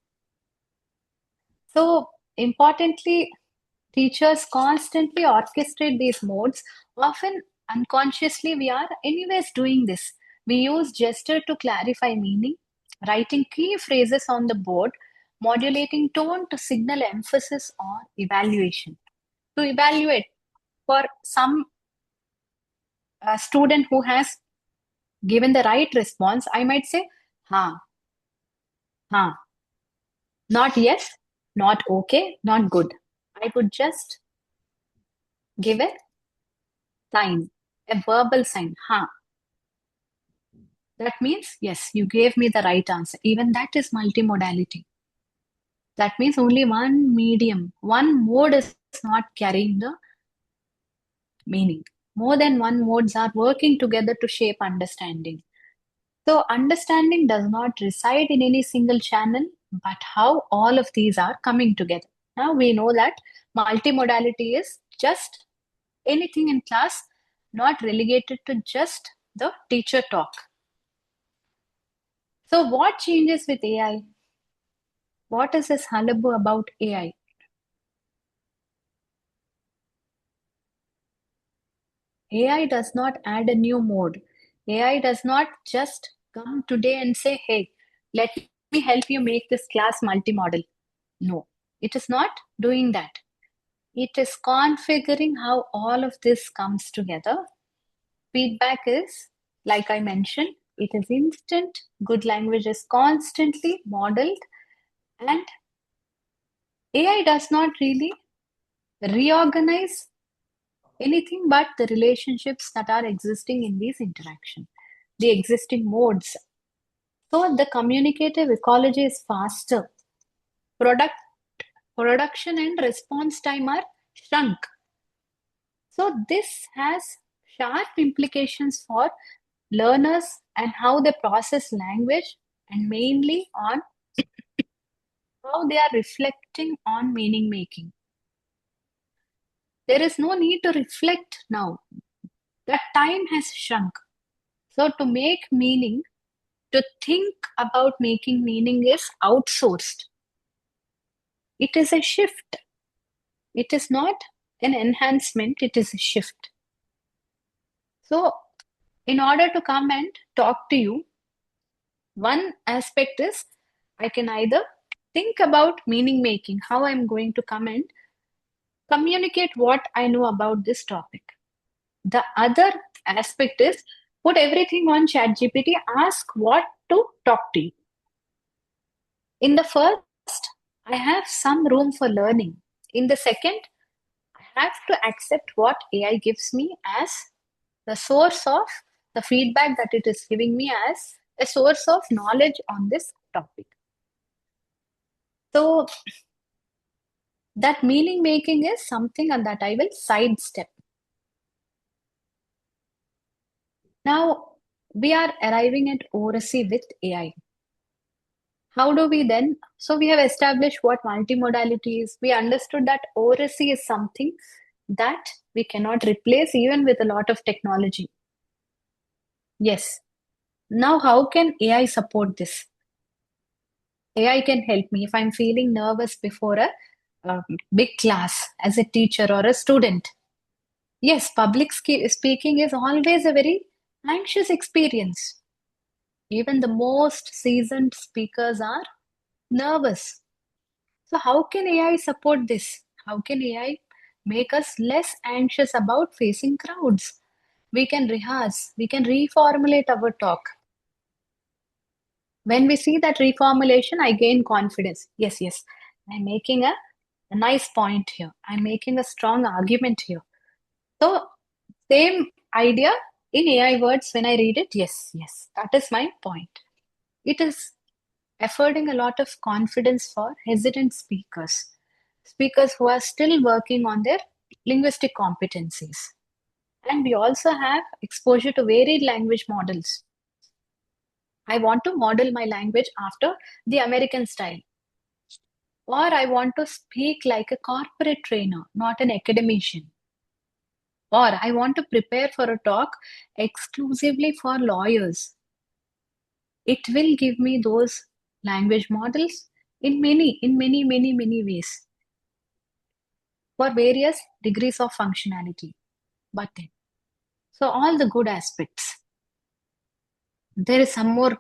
So, importantly, teachers constantly orchestrate these modes. Often unconsciously, we are anyways doing this. We use gesture to clarify meaning, writing key phrases on the board, modulating tone to signal emphasis or evaluation. To evaluate for some student who has given the right response, I might say, ha, ha, not yes, not okay, not good. I would just give a sign, a verbal sign, ha. That means, yes, you gave me the right answer. Even that is multimodality. That means only one medium, one mode is not carrying the meaning. More than one modes are working together to shape understanding. So, understanding does not reside in any single channel, but how all of these are coming together. Now, we know that multimodality is just anything in class, not relegated to just the teacher talk. So, what changes with AI? What is this hullabaloo about AI? AI does not add a new mode. AI does not just come today and say, hey, let me help you make this class multimodal. No, it is not doing that. It is configuring how all of this comes together. Feedback is, like I mentioned, it is instant. Good language is constantly modeled, and AI does not really reorganize anything but the relationships that are existing in these interactions, the existing modes. So the communicative ecology is faster. Production and response time are shrunk. So this has sharp implications for learners and how they process language, and mainly on how they are reflecting on meaning making. There is no need to reflect now. The time has shrunk. So to make meaning, to think about making meaning is outsourced. It is a shift. It is not an enhancement, it is a shift. So, in order to come and talk to you, one aspect is I can either think about meaning making, how I'm going to come and communicate what I know about this topic. The other aspect is put everything on ChatGPT, ask what to talk to you. In the first, I have some room for learning. In the second, I have to accept what AI gives me as the source of the feedback that it is giving me as a source of knowledge on this topic. So that meaning making is something that I will sidestep. Now we are arriving at oracy with AI. How do we then? So we have established what multimodality is. We understood that oracy is something that we cannot replace even with a lot of technology. Yes. Now, how can AI support this? AI can help me if I'm feeling nervous before a big class as a teacher or a student. Yes, speaking is always a very anxious experience. Even the most seasoned speakers are nervous. So, how can AI support this? How can AI make us less anxious about facing crowds? We can rehearse, we can reformulate our talk. When we see that reformulation, I gain confidence. Yes, I'm making a nice point here. I'm making a strong argument here. So, same idea in AI words when I read it. Yes, that is my point. It is affording a lot of confidence for hesitant speakers, speakers who are still working on their linguistic competencies. And we also have exposure to varied language models. I want to model my language after the American style. Or I want to speak like a corporate trainer, not an academician. Or I want to prepare for a talk exclusively for lawyers. It will give me those language models in many ways for various degrees of functionality. But then, so all the good aspects. There is some more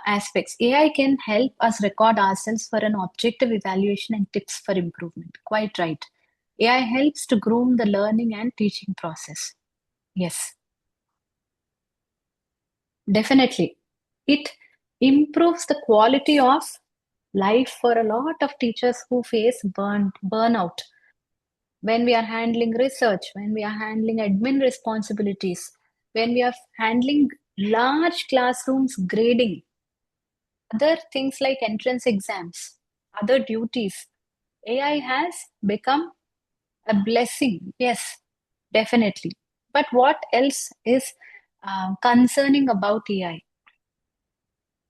aspects. AI can help us record ourselves for an objective evaluation and tips for improvement. Quite right. AI helps to groom the learning and teaching process. Yes, definitely. It improves the quality of life for a lot of teachers who face burnout. When we are handling research, when we are handling admin responsibilities, when we are handling large classrooms grading, other things like entrance exams, other duties, AI has become a blessing. Yes, definitely. But what else is concerning about AI?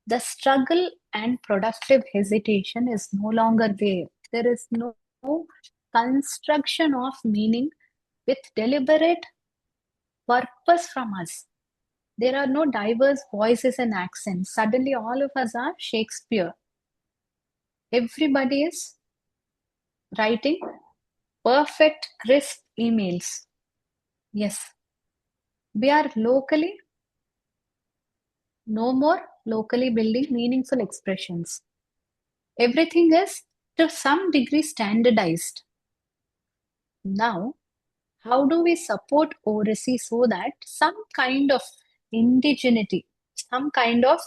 The struggle and productive hesitation is no longer there. There is no construction of meaning with deliberate purpose from us. There are no diverse voices and accents. Suddenly, all of us are Shakespeare. Everybody is writing perfect, crisp emails. Yes. We are no more locally building meaningful expressions. Everything is to some degree standardized. Now, how do we support oracy so that some kind of indigeneity, some kind of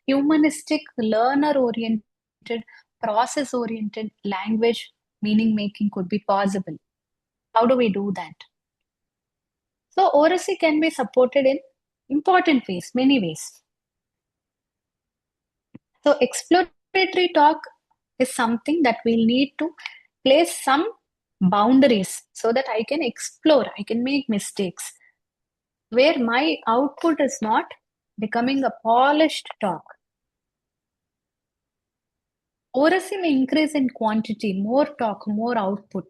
humanistic, learner-oriented, process-oriented language meaning making could be possible? How do we do that? So, oracy can be supported in important ways, many ways. So, exploratory talk is something that we'll need to place some boundaries so that I can explore, I can make mistakes, where my output is not becoming a polished talk. Oracy may increase in quantity, more talk, more output,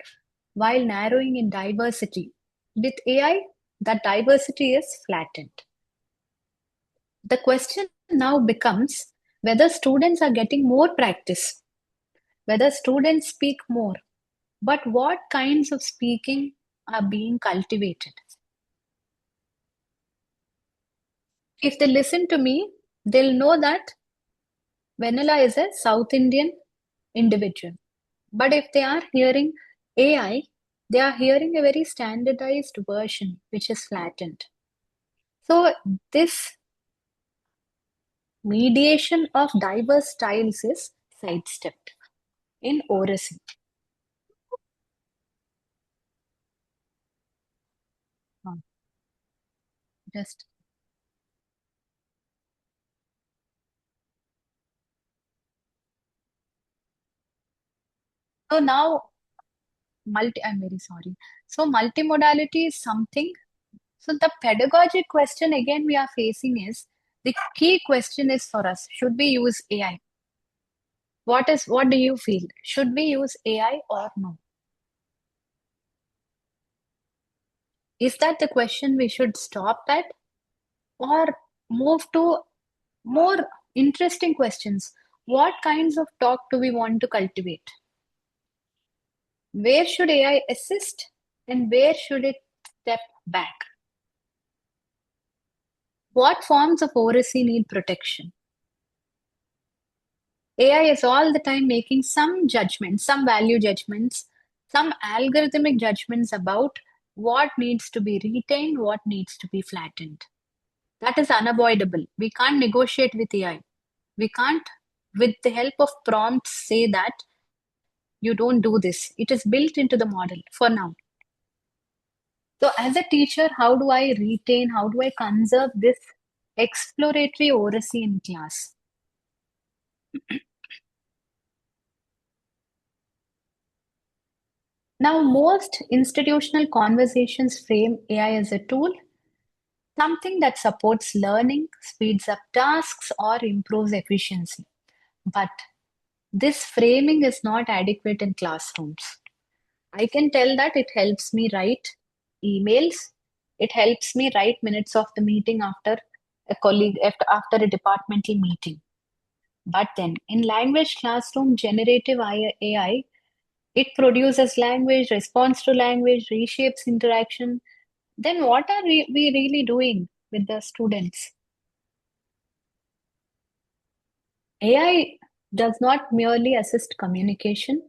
while narrowing in diversity. With AI, that diversity is flattened. The question now becomes whether students are getting more practice, whether students speak more, but what kinds of speaking are being cultivated. If they listen to me, they'll know that Vanilla is a South Indian individual. But if they are hearing AI, they are hearing a very standardized version which is flattened. So, this mediation of diverse styles is sidestepped in oracy. Just so now I'm very sorry. So multimodality is something. So the pedagogic question again we are facing is the key question is for us: should we use AI? What do you feel? Should we use AI or no? Is that the question we should stop at, or move to more interesting questions? What kinds of talk do we want to cultivate? Where should AI assist and where should it step back? What forms of oracy need protection? AI is all the time making some judgments, some value judgments, some algorithmic judgments about what needs to be retained, what needs to be flattened. That is unavoidable. We can't negotiate with AI. We can't, with the help of prompts, say that you don't do this. It is built into the model for now. So, as a teacher, how do I retain, how do I conserve this exploratory oracy in class? Now, most institutional conversations frame AI as a tool, something that supports learning, speeds up tasks, or improves efficiency. But this framing is not adequate in classrooms. I can tell that it helps me write emails, it helps me write minutes of the meeting after after a departmental meeting. But then in language classroom, generative AI, it produces language, responds to language, reshapes interaction. Then what are we really doing with the students? AI does not merely assist communication.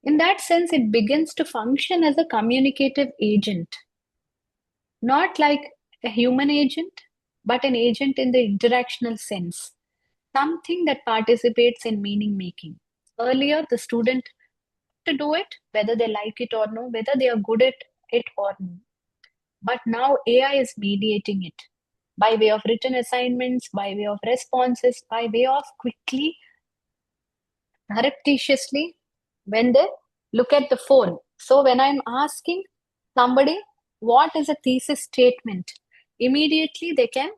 In that sense, it begins to function as a communicative agent, not like a human agent, but an agent in the interactional sense, something that participates in meaning making. Earlier, the student to do it, whether they like it or no, whether they are good at it or no. But now AI is mediating it by way of written assignments, by way of responses, by way of quickly, surreptitiously, when they look at the phone. So when I'm asking somebody what is a thesis statement, immediately they can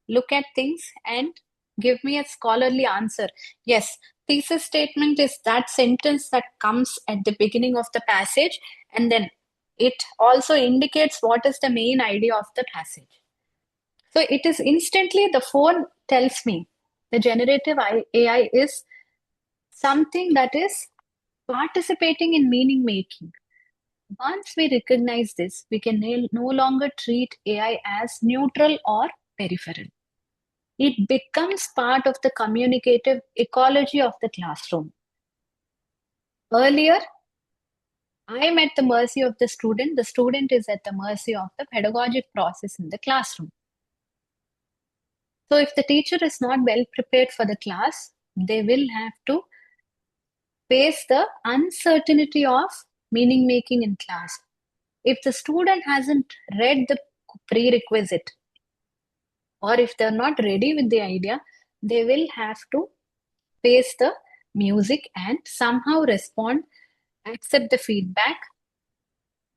look at things and give me a scholarly answer. Yes, thesis statement is that sentence that comes at the beginning of the passage, and then it also indicates what is the main idea of the passage. So it is instantly the phone tells me the generative AI is something that is participating in meaning making. Once we recognize this, we can no longer treat AI as neutral or peripheral. It becomes part of the communicative ecology of the classroom. Earlier, I am at the mercy of the student is at the mercy of the pedagogic process in the classroom. So if the teacher is not well prepared for the class, they will have to face the uncertainty of meaning making in class. If the student hasn't read the prerequisite, or if they're not ready with the idea, they will have to face the music and somehow respond, accept the feedback,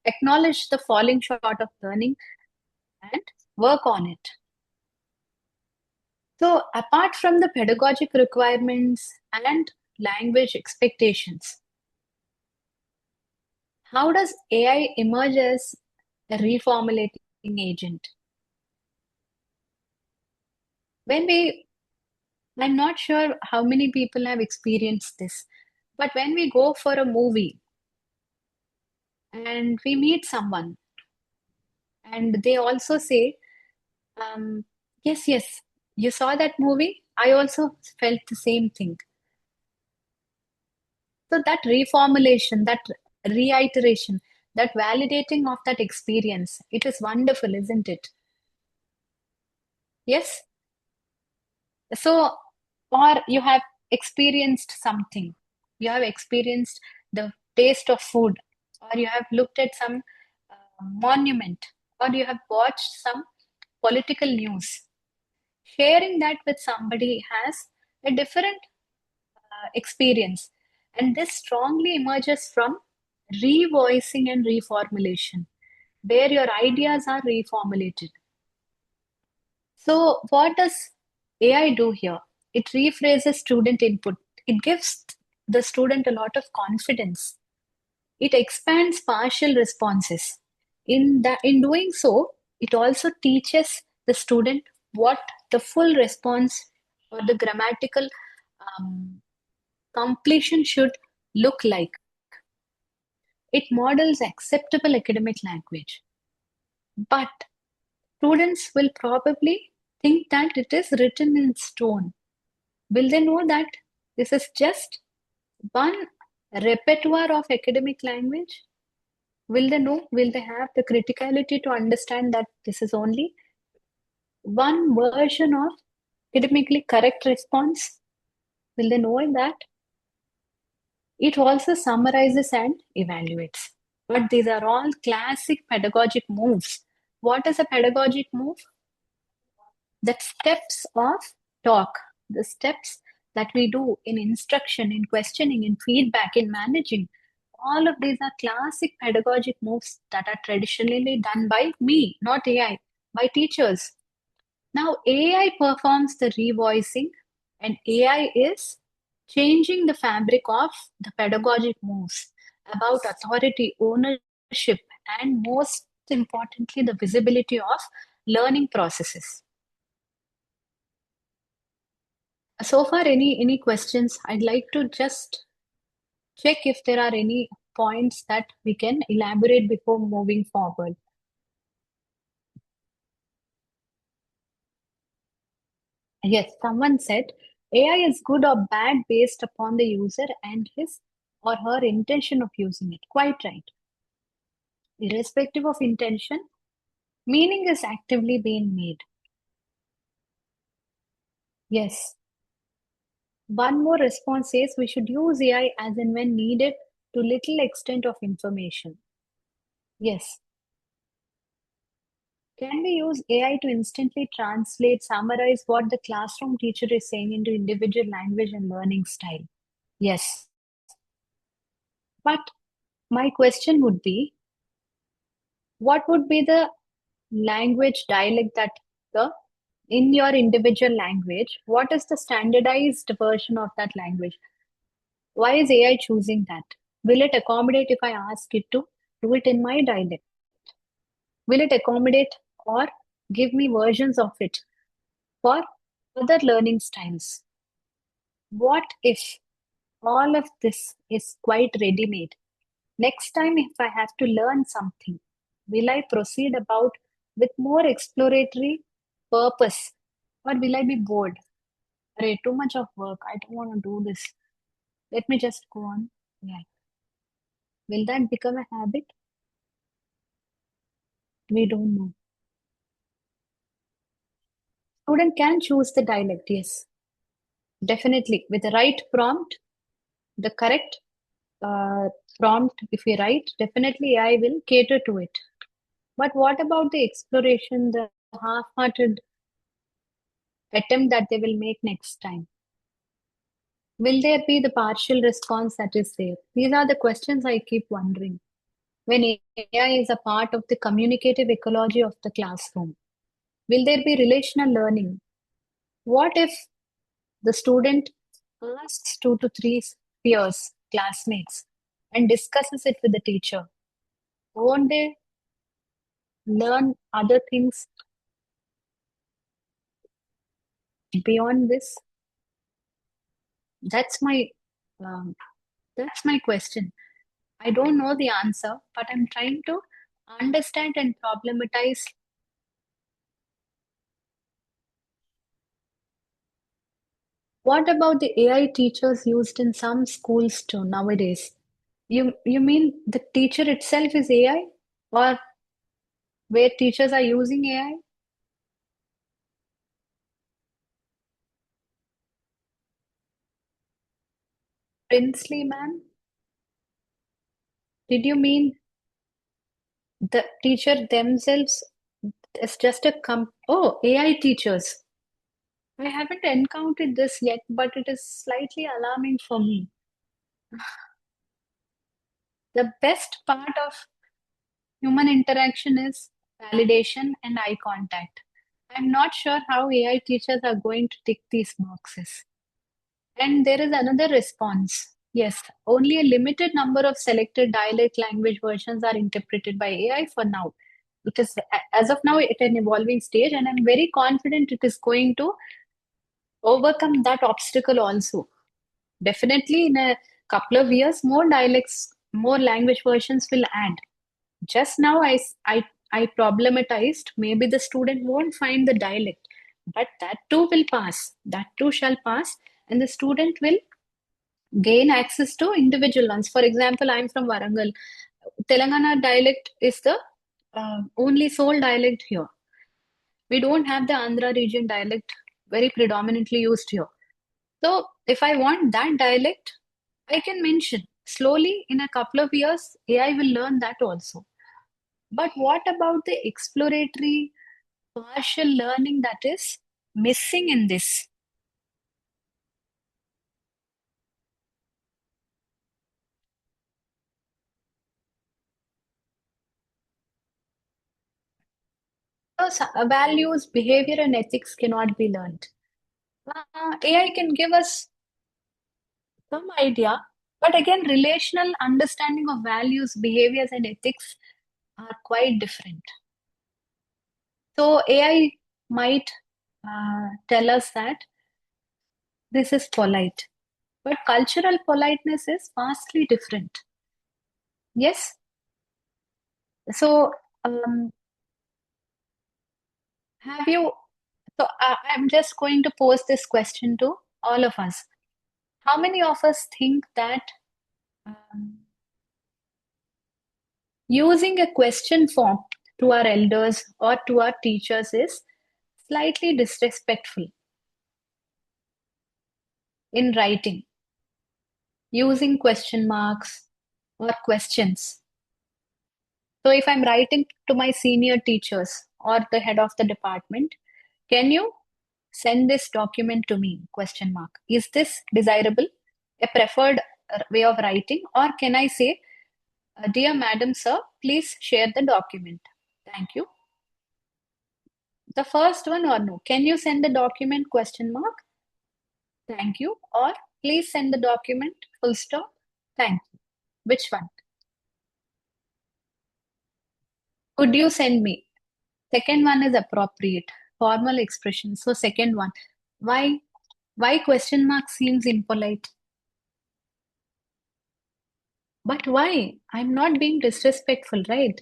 acknowledge the falling short of learning, and work on it. So, apart from the pedagogic requirements and language expectations, how does AI emerge as a reformulating agent? I'm not sure how many people have experienced this, but when we go for a movie and we meet someone and they also say, yes, yes, you saw that movie? I also felt the same thing. So that reformulation, that reiteration, that validating of that experience, it is wonderful, isn't it? Yes? So, or you have experienced something, you have experienced the taste of food, or you have looked at some monument, or you have watched some political news. Sharing that with somebody has a different experience, and this strongly emerges from revoicing and reformulation, where your ideas are reformulated. So, what does AI do here? It rephrases student input. It gives the student a lot of confidence. It expands partial responses. In doing so, it also teaches the student what the full response or the grammatical um, completion should look like. It models acceptable academic language. But students will probably think that it is written in stone. Will they know that this is just one repertoire of academic language? Will they know? Will they have the criticality to understand that this is only one version of academically correct response? Will they know that? It also summarizes and evaluates. But these are all classic pedagogic moves. What is a pedagogic move? The steps of talk, the steps that we do in instruction, in questioning, in feedback, in managing. All of these are classic pedagogic moves that are traditionally done by me, not AI, by teachers. Now, AI performs the revoicing, and AI is changing the fabric of the pedagogic moves about authority, ownership, and most importantly, the visibility of learning processes. So far, any questions? I'd like to just check if there are any points that we can elaborate before moving forward. Yes, someone said AI is good or bad based upon the user and his or her intention of using it. Quite right. Irrespective of intention, meaning is actively being made. Yes. One more response says we should use AI as and when needed to little extent of information. Yes. Can we use AI to instantly translate, summarize what the classroom teacher is saying into individual language and learning style? Yes. But my question would be, what would be the language dialect that the in your individual language, what is the standardized version of that language? Why is AI choosing that? Will it accommodate if I ask it to do it in my dialect? Will it accommodate or give me versions of it for other learning styles? What if all of this is quite ready made? Next time, if I have to learn something, will I proceed about with more exploratory purpose, or will I be bored? Array, too much of work. I don't want to do this. Let me just go on. Yeah. Will that become a habit? We don't know. Student can choose the dialect, yes. Definitely. With the right prompt, the correct uh, prompt, if we write, definitely AI will cater to it. But what about the exploration, the half-hearted attempt that they will make next time? Will there be the partial response that is there? These are the questions I keep wondering. When AI is a part of the communicative ecology of the classroom, will there be relational learning? What if the student asks 2 to 3 peers, classmates, and discusses it with the teacher? Won't they learn other things beyond this? That's my um, that's my question. I don't know the answer, but I'm trying to understand and problematize. What about the AI teachers used in some schools too nowadays? You mean the teacher itself is AI, or where teachers are using AI? Princely man, did you mean the teacher themselves is just a AI teachers? I haven't encountered this yet, but it is slightly alarming for me. The best part of human interaction is validation and eye contact. I'm not sure how AI teachers are going to tick these boxes. And there is another response. Yes, only a limited number of selected dialect language versions are interpreted by AI for now. It is, as of now, at an evolving stage, and I'm very confident it is going to overcome that obstacle also. Definitely, in a couple of years, more dialects, more language versions will add. Just now, I problematized. Maybe the student won't find the dialect, but that too will pass. That too shall pass, and the student will gain access to individual ones. For example, I'm from Warangal. Telangana dialect is the only sole dialect here. We don't have the Andhra region dialect very predominantly used here. So if I want that dialect, I can mention. Slowly, in a couple of years, AI will learn that also. But what about the exploratory partial learning that is missing in this? So, values, behavior, and ethics cannot be learned. AI can give us some idea, but again, relational understanding of values, behaviors, and ethics are quite different. So, AI might tell us that this is polite, but cultural politeness is vastly different. Yes. So, have you? So, I'm just going to pose this question to all of us. How many of us think that um, using a question form to our elders or to our teachers is slightly disrespectful in writing, using question marks or questions? So, if I'm writing to my senior teachers or the head of the department, can you send this document to me? Question mark. Is this desirable, a preferred way of writing, or can I say, dear madam, sir, please share the document? Thank you. The first one or no? Can you send the document? Question mark. Thank you. Or please send the document. Full stop. Thank you. Which one? Could you send me? Second one is appropriate. Formal expression. So second one. Why? Why question mark seems impolite? But why? I'm not being disrespectful, right?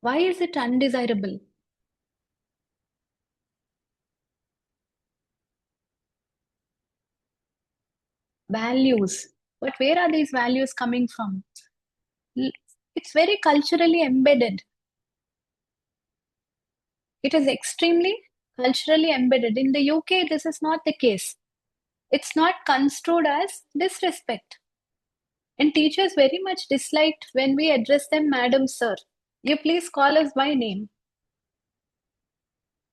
Why is it undesirable? Values. But where are these values coming from? It's very culturally embedded. It is extremely culturally embedded. In the UK, this is not the case. It's not construed as disrespect. And teachers very much disliked when we address them, Madam, Sir. You please call us by name.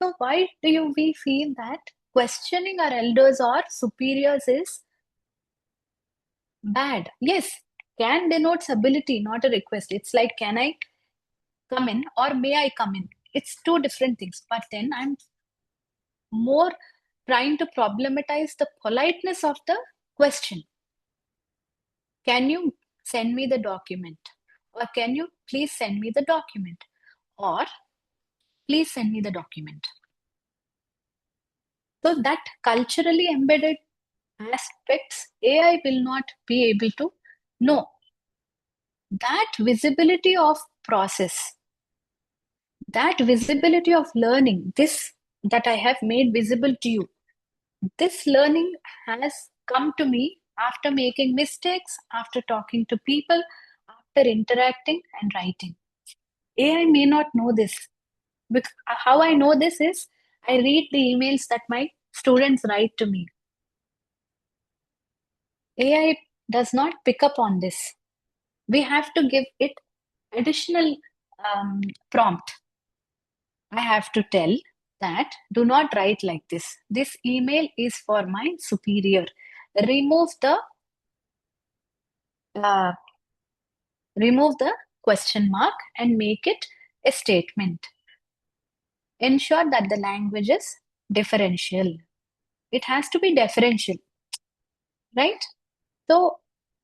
So why do we feel that questioning our elders or superiors is bad? Yes, can denotes ability, not a request. It's like, can I come in or may I come in? It's two different things. But then I'm more trying to problematize the politeness of the question. Can you send me the document? Or can you please send me the document? Or please send me the document. So that culturally embedded aspects AI will not be able to know. That visibility of process, that visibility of learning, this that I have made visible to you, this learning has come to me after making mistakes, after talking to people, after interacting and writing. AI may not know this. How I know this is I read the emails that my students write to me. AI does not pick up on this. We have to give it additional prompt. I have to tell that do not write like this. This email is for my superior. Remove the uh, remove the question mark and make it a statement. Ensure that the language is differential. It has to be differential, right? So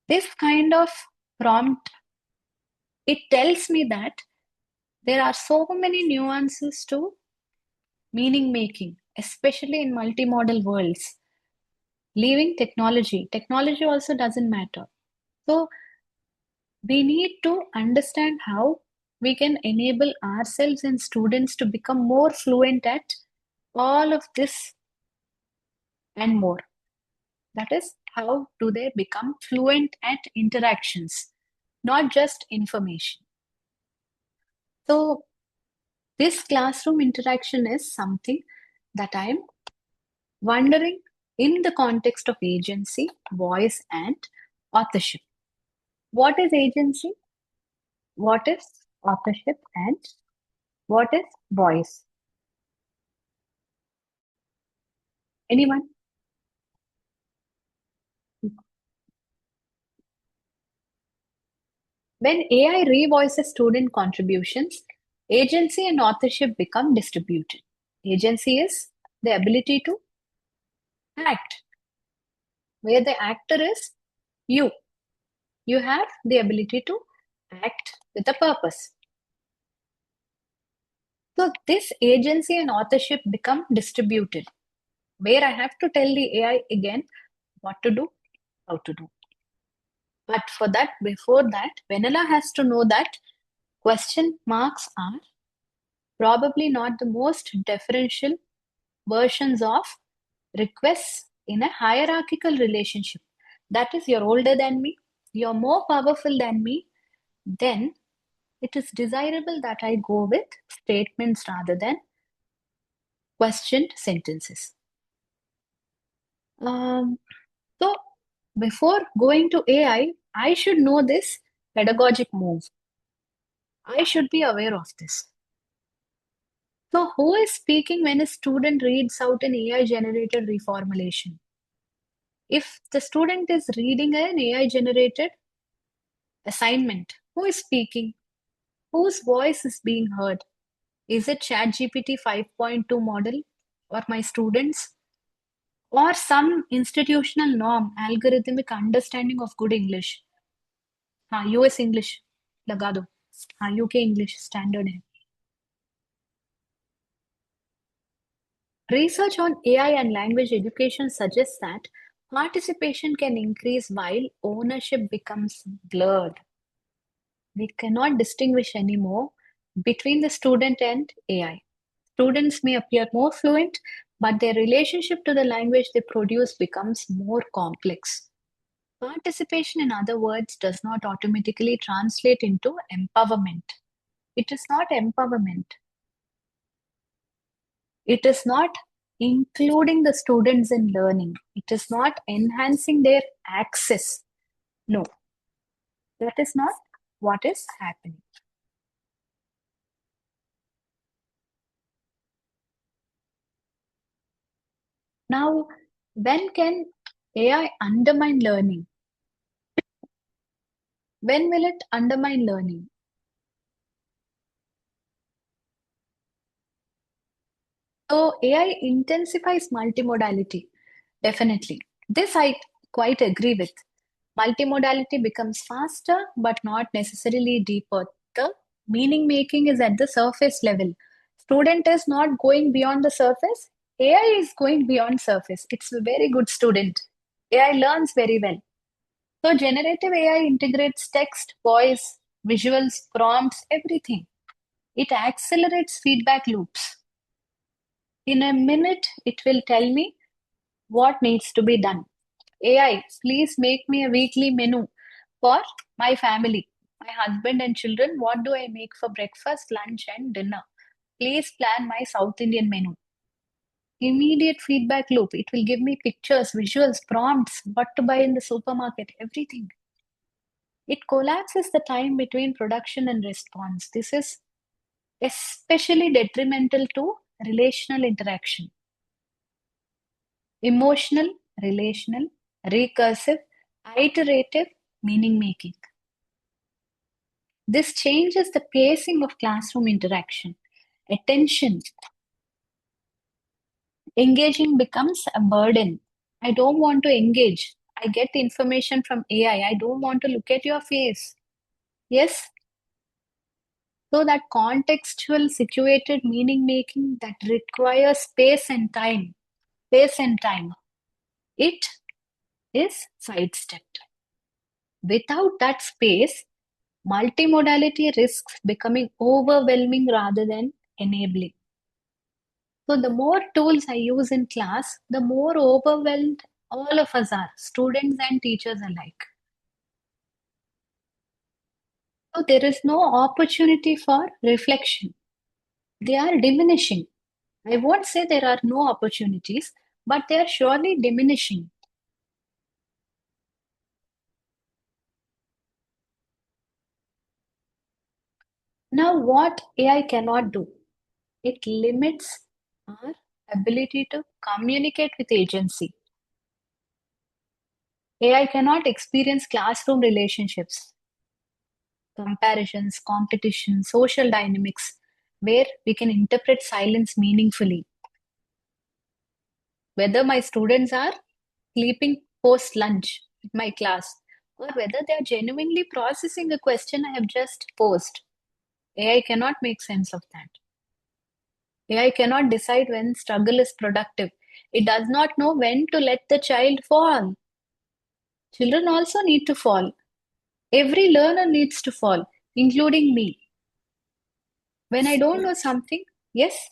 this kind of prompt, it tells me that there are so many nuances to meaning making, especially in multimodal worlds. Leaving technology also doesn't matter. So we need to understand how we can enable ourselves and students to become more fluent at all of this and more. That is, how do they become fluent at interactions, not just information. So this classroom interaction is something that I'm wondering in the context of agency, voice, and authorship. What is agency? What is authorship? And what is voice? Anyone? When AI revoices student contributions, agency and authorship become distributed. Agency is the ability to act, where the actor is you. You have the ability to act with a purpose. So this agency and authorship become distributed, where I have to tell the AI again what to do, how to do. But for that, before that, Vanilla has to know that question marks are probably not the most differential versions of requests in a hierarchical relationship. That is, you're older than me, you're more powerful than me, then it is desirable that I go with statements rather than questioned sentences. So, before going to AI, I should know this pedagogic move. I should be aware of this. So, who is speaking when a student reads out an AI generated reformulation? If the student is reading an AI generated assignment, who is speaking? Whose voice is being heard? Is it ChatGPT 5.2 model or my students? Or some institutional norm, algorithmic understanding of good English? हाँ US English लगा दो हाँ UK English standard है Research on AI and language education suggests that Participation can increase while ownership becomes blurred. We cannot distinguish anymore between the student and AI. Students may appear more fluent, but their relationship to the language they produce becomes more complex. Participation, in other words, does not automatically translate into empowerment. It is not empowerment. It is not including the students in learning. It is not enhancing their access. No, that is not what is happening. Now, when can AI undermine learning? When will it undermine learning? So, AI intensifies multimodality, definitely. This I quite agree with. Multimodality becomes faster, but not necessarily deeper. The meaning making is at the surface level. Student is not going beyond the surface. AI is going beyond surface. It's a very good student. AI learns very well. So generative AI integrates text, voice, visuals, prompts, everything. It accelerates feedback loops. In a minute, it will tell me what needs to be done. AI, please make me a weekly menu for my family, my husband and children. What do I make for breakfast, lunch, and dinner? Please plan my South Indian menu. Immediate feedback loop. It will give me pictures, visuals, prompts, what to buy in the supermarket, everything. It collapses the time between production and response. This is especially detrimental to relational interaction. Emotional, relational, recursive, iterative meaning making. This changes the pacing of classroom interaction. Attention, engaging becomes a burden. I don't want to engage. I get the information from AI. I don't want to look at your face. Yes, so that contextual, situated meaning making that requires space and time, it is sidestepped. Without that space, multimodality risks becoming overwhelming rather than enabling. So the more tools I use in class, the more overwhelmed all of us are, students and teachers alike. So there is no opportunity for reflection. They are diminishing. I won't say there are no opportunities, but they are surely diminishing. Now, what AI cannot do? It limits our ability to communicate with agency. AI cannot experience classroom relationships, comparisons, competition, social dynamics, where we can interpret silence meaningfully. Whether my students are sleeping post lunch in my class, or whether they are genuinely processing a question I have just posed, AI cannot make sense of that. AI cannot decide when struggle is productive. It does not know when to let the child fall. Children also need to fall. Every learner needs to fall, including me. When I don't know something, yes,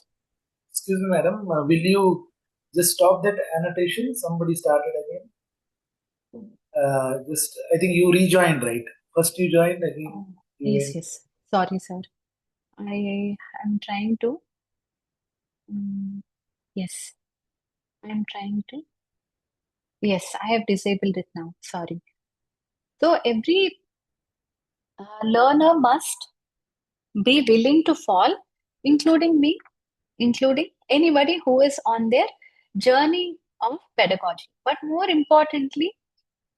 Excuse me, madam. Will you just stop that annotation? Somebody started again. I think you rejoined, right? First you joined, I think you yes, went. yes. Sorry, sir. I am trying to. Yes, I am trying to. Yes, I have disabled it now. Sorry. So every learner must be willing to fall, including me, including anybody who is on their journey of pedagogy. But more importantly,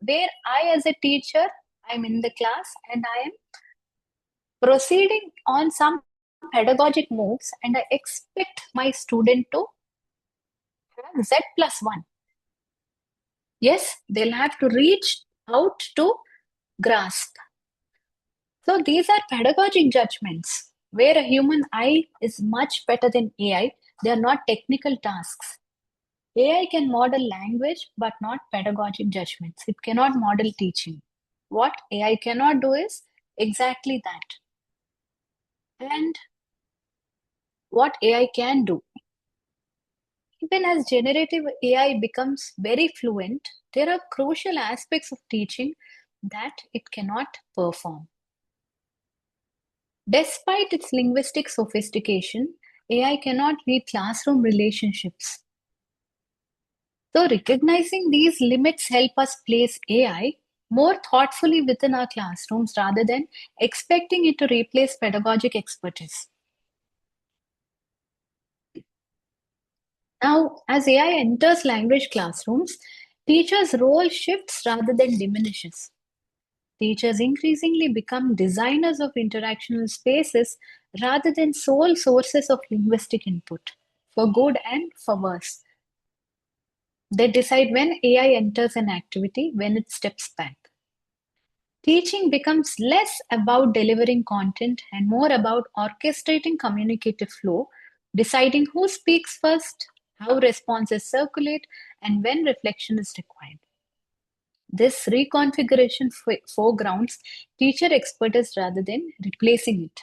where I, as a teacher, I'm in the class and I am proceeding on some pedagogic moves, and I expect my student to have Z plus one. Yes, they'll have to reach out to grasp. So these are pedagogic judgments where a human eye is much better than AI. They are not technical tasks. AI can model language, but not pedagogic judgments. It cannot model teaching. What AI cannot do is exactly that. And what AI can do, even as generative AI becomes very fluent, there are crucial aspects of teaching that it cannot perform. Despite its linguistic sophistication, AI cannot read classroom relationships. So, recognizing these limits help us place AI more thoughtfully within our classrooms rather than expecting it to replace pedagogic expertise. Now, as AI enters language classrooms, teachers' role shifts rather than diminishes. Teachers increasingly become designers of interactional spaces rather than sole sources of linguistic input, for good and for worse. They decide when AI enters an activity, when it steps back. Teaching becomes less about delivering content and more about orchestrating communicative flow, deciding who speaks first, how responses circulate, and when reflection is required. This reconfiguration foregrounds teacher expertise rather than replacing it.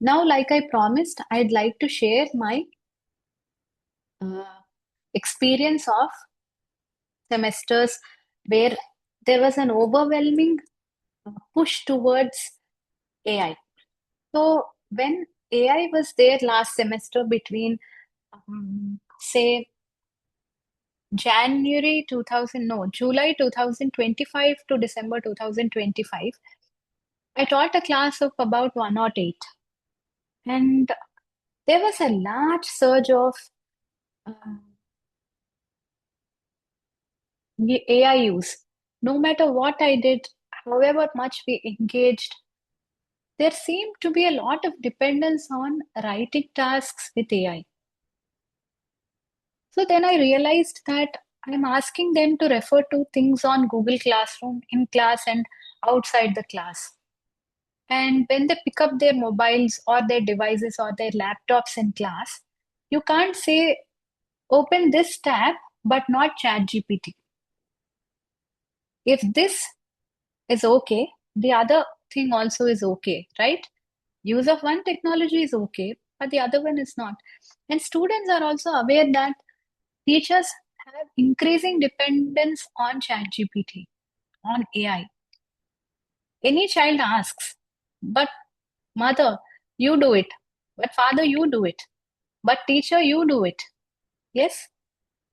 Now, like I promised, I'd like to share my uh, experience of semesters where there was an overwhelming push towards AI. So, when AI was there last semester between, say, January 2000, no, July 2025 to December 2025, I taught a class of about 108. And there was a large surge of um, AI use. No matter what I did, however much we engaged, there seemed to be a lot of dependence on writing tasks with AI. So then I realized that I'm asking them to refer to things on Google Classroom in class and outside the class. And when they pick up their mobiles or their devices or their laptops in class, you can't say, open this tab, but not ChatGPT. If this is okay, the other thing also is okay, right? Use of one technology is okay, but the other one is not. And students are also aware that teachers have increasing dependence on ChatGPT, on AI. Any child asks, but mother, you do it. But father, you do it. But teacher, you do it. Yes?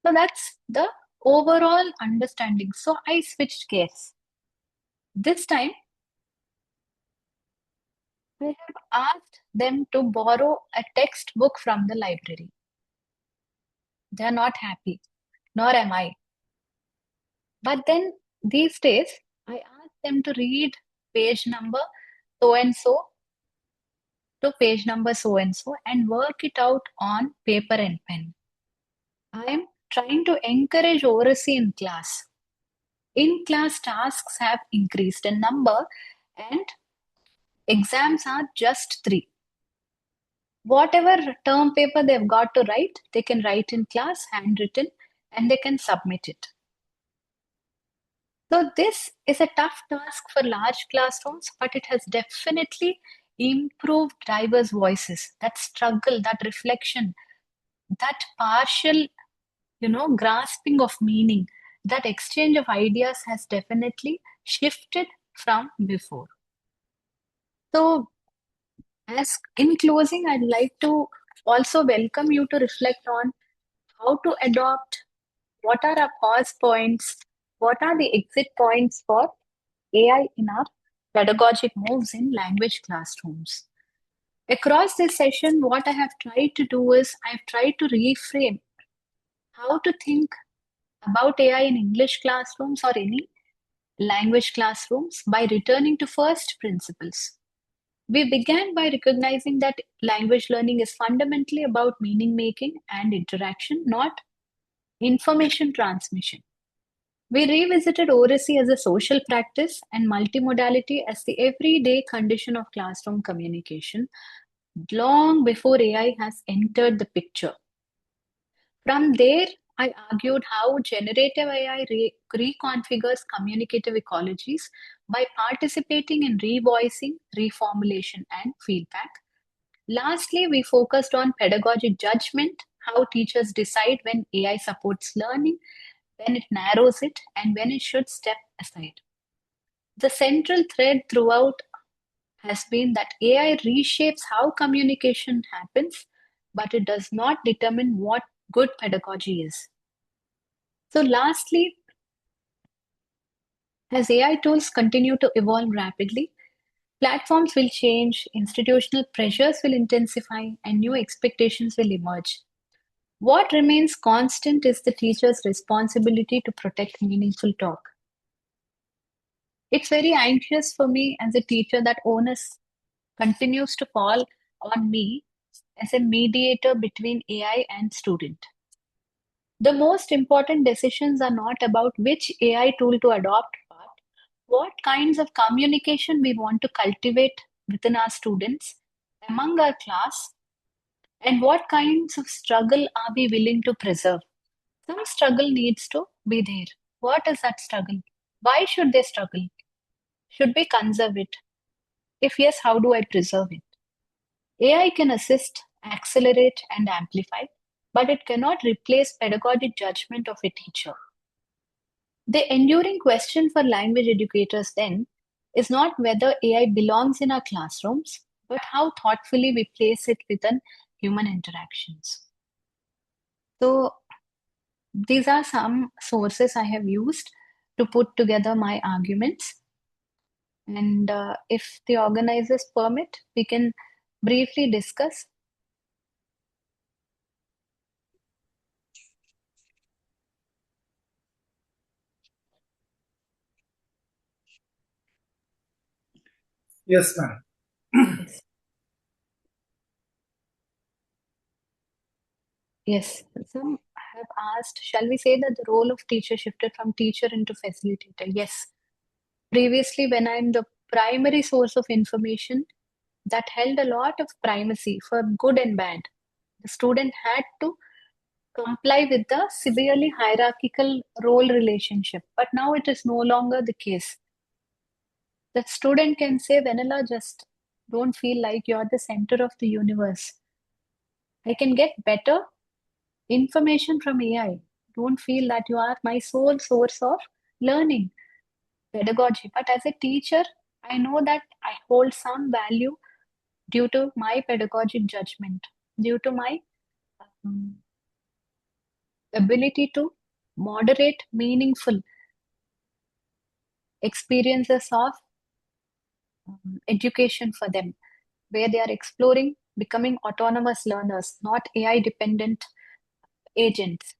So that's the overall understanding. So I switched gears. This time, I have asked them to borrow a textbook from the library. They are not happy, nor am I. But then these days, I ask them to read page number so and so to page number so and so and work it out on paper and pen. I am trying to encourage oracy in class. In class tasks have increased in number and exams are just three. Whatever term paper they've got to write, they can write in class, handwritten, and they can submit it. So this is a tough task for large classrooms, but it has definitely improved diverse voices. That struggle, that reflection, that partial, grasping of meaning, that exchange of ideas has definitely shifted from before. So, as in closing, I'd like to also welcome you to reflect on how to adopt, what are our pause points, what are the exit points for AI in our pedagogic moves in language classrooms. Across this session, what I have tried to do is I've tried to reframe how to think about AI in English classrooms or any language classrooms by returning to first principles. We began by recognizing that language learning is fundamentally about meaning making and interaction, not information transmission. We revisited oracy as a social practice and multimodality as the everyday condition of classroom communication long before AI has entered the picture. From there, I argued how generative AI reconfigures communicative ecologies by participating in revoicing, reformulation, and feedback. Lastly, we focused on pedagogic judgment, how teachers decide when AI supports learning, when it narrows it, and when it should step aside. The central thread throughout has been that AI reshapes how communication happens, but it does not determine what good pedagogy is. So, lastly, as AI tools continue to evolve rapidly, platforms will change, institutional pressures will intensify, and new expectations will emerge. What remains constant is the teacher's responsibility to protect meaningful talk. It's very anxious for me as a teacher that onus continues to fall on me as a mediator between AI and student. The most important decisions are not about which AI tool to adopt, but what kinds of communication we want to cultivate within our students, among our class, and what kinds of struggle are we willing to preserve. Some struggle needs to be there. What is that struggle? Why should they struggle? Should we conserve it? If yes, how do I preserve it? AI can assist, accelerate, and amplify, but it cannot replace pedagogic judgment of a teacher. The enduring question for language educators then is not whether AI belongs in our classrooms, but how thoughtfully we place it within human interactions. So, these are some sources I have used to put together my arguments. And if the organizers permit, we can briefly discuss. Yes, ma'am. Yes. Yes, some have asked, shall we say that the role of teacher shifted from teacher into facilitator? Yes. Previously, when I'm the primary source of information, that held a lot of primacy for good and bad. The student had to comply with the severely hierarchical role relationship, but now it is no longer the case. The student can say, Vanilla, just don't feel like you're the center of the universe. I can get better information from AI. Don't feel that you are my sole source of learning, pedagogy. But as a teacher, I know that I hold some value due to my pedagogic judgment, due to my um, ability to moderate meaningful experiences of education for them, where they are exploring becoming autonomous learners, not AI dependent agents.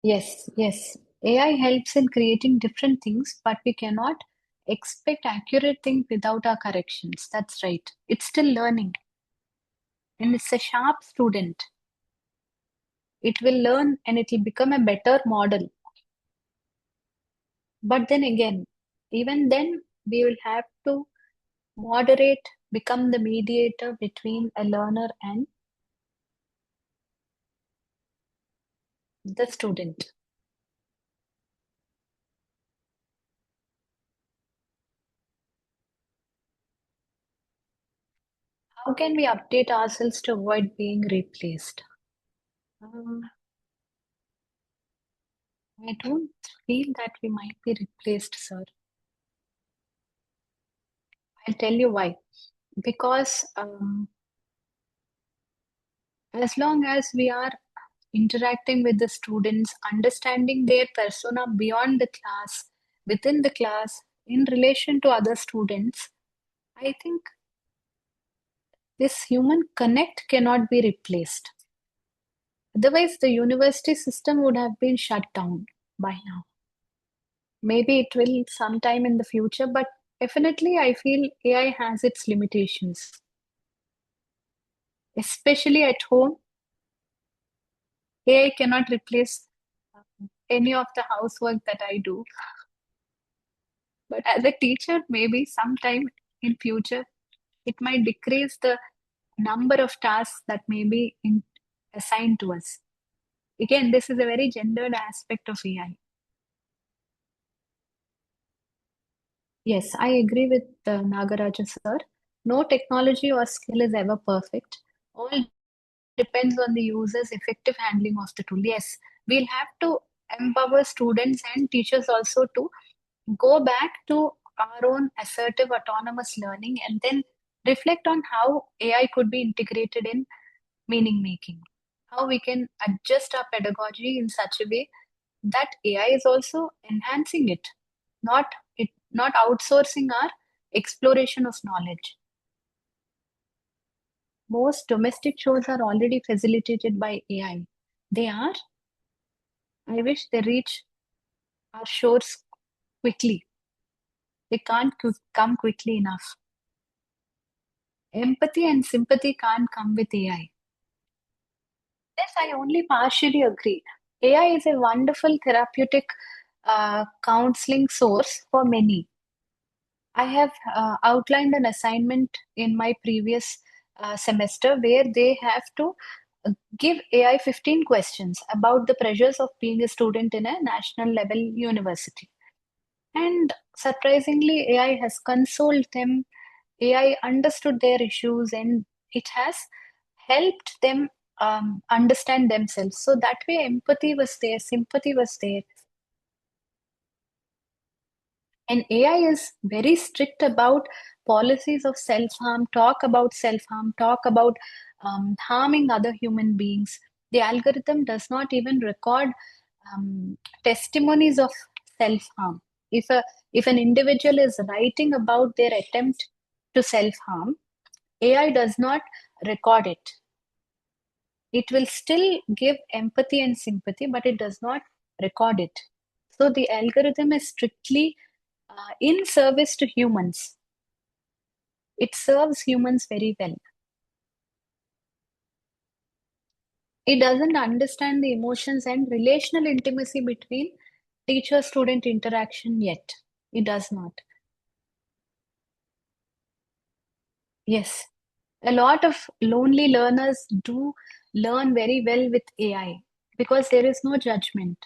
Yes, yes. AI helps in creating different things, but we cannot expect accurate things without our corrections. That's right. It's still learning, and it's a sharp student. It will learn and it will become a better model. But then again, even then, we will have to moderate, become the mediator between a learner and the student. How can we update ourselves to avoid being replaced? I don't feel that we might be replaced, sir. I'll tell you why. Because as long as we are interacting with the students, understanding their persona beyond the class, within the class, in relation to other students, I think this human connect cannot be replaced. Otherwise, the university system would have been shut down by now. Maybe it will sometime in the future, but definitely I feel AI has its limitations. Especially at home, AI cannot replace any of the housework that I do. But as a teacher, maybe sometime in future, it might decrease the number of tasks that may be assigned to us. Again, this is a very gendered aspect of AI. Yes, I agree with Nagaraja sir. No technology or skill is ever perfect. All depends on the user's effective handling of the tool. Yes, we'll have to empower students and teachers also to go back to our own assertive autonomous learning and then reflect on how AI could be integrated in meaning making, how we can adjust our pedagogy in such a way that AI is also enhancing it, not outsourcing our exploration of knowledge. Most domestic chores are already facilitated by AI. They are. I wish they reach our shores quickly. They can't come quickly enough. Empathy and sympathy can't come with AI. Yes, I only partially agree. AI is a wonderful therapeutic counseling source for many. I have outlined an assignment in my previous semester where they have to give AI 15 questions about the pressures of being a student in a national level university. And surprisingly, AI has consoled them, AI understood their issues, and it has helped them understand themselves. So that way, empathy was there, sympathy was there. And AI is very strict about policies of self harm, talk about self harm, talk about harming other human beings. The algorithm does not even record testimonies of self harm. If if an individual is writing about their attempt to self harm, AI does not record it. It will still give empathy and sympathy, but it does not record it. So the algorithm is strictly in service to humans. It serves humans very well. It doesn't understand the emotions and relational intimacy between teacher-student interaction yet. It does not. Yes, a lot of lonely learners do learn very well with AI because there is no judgment.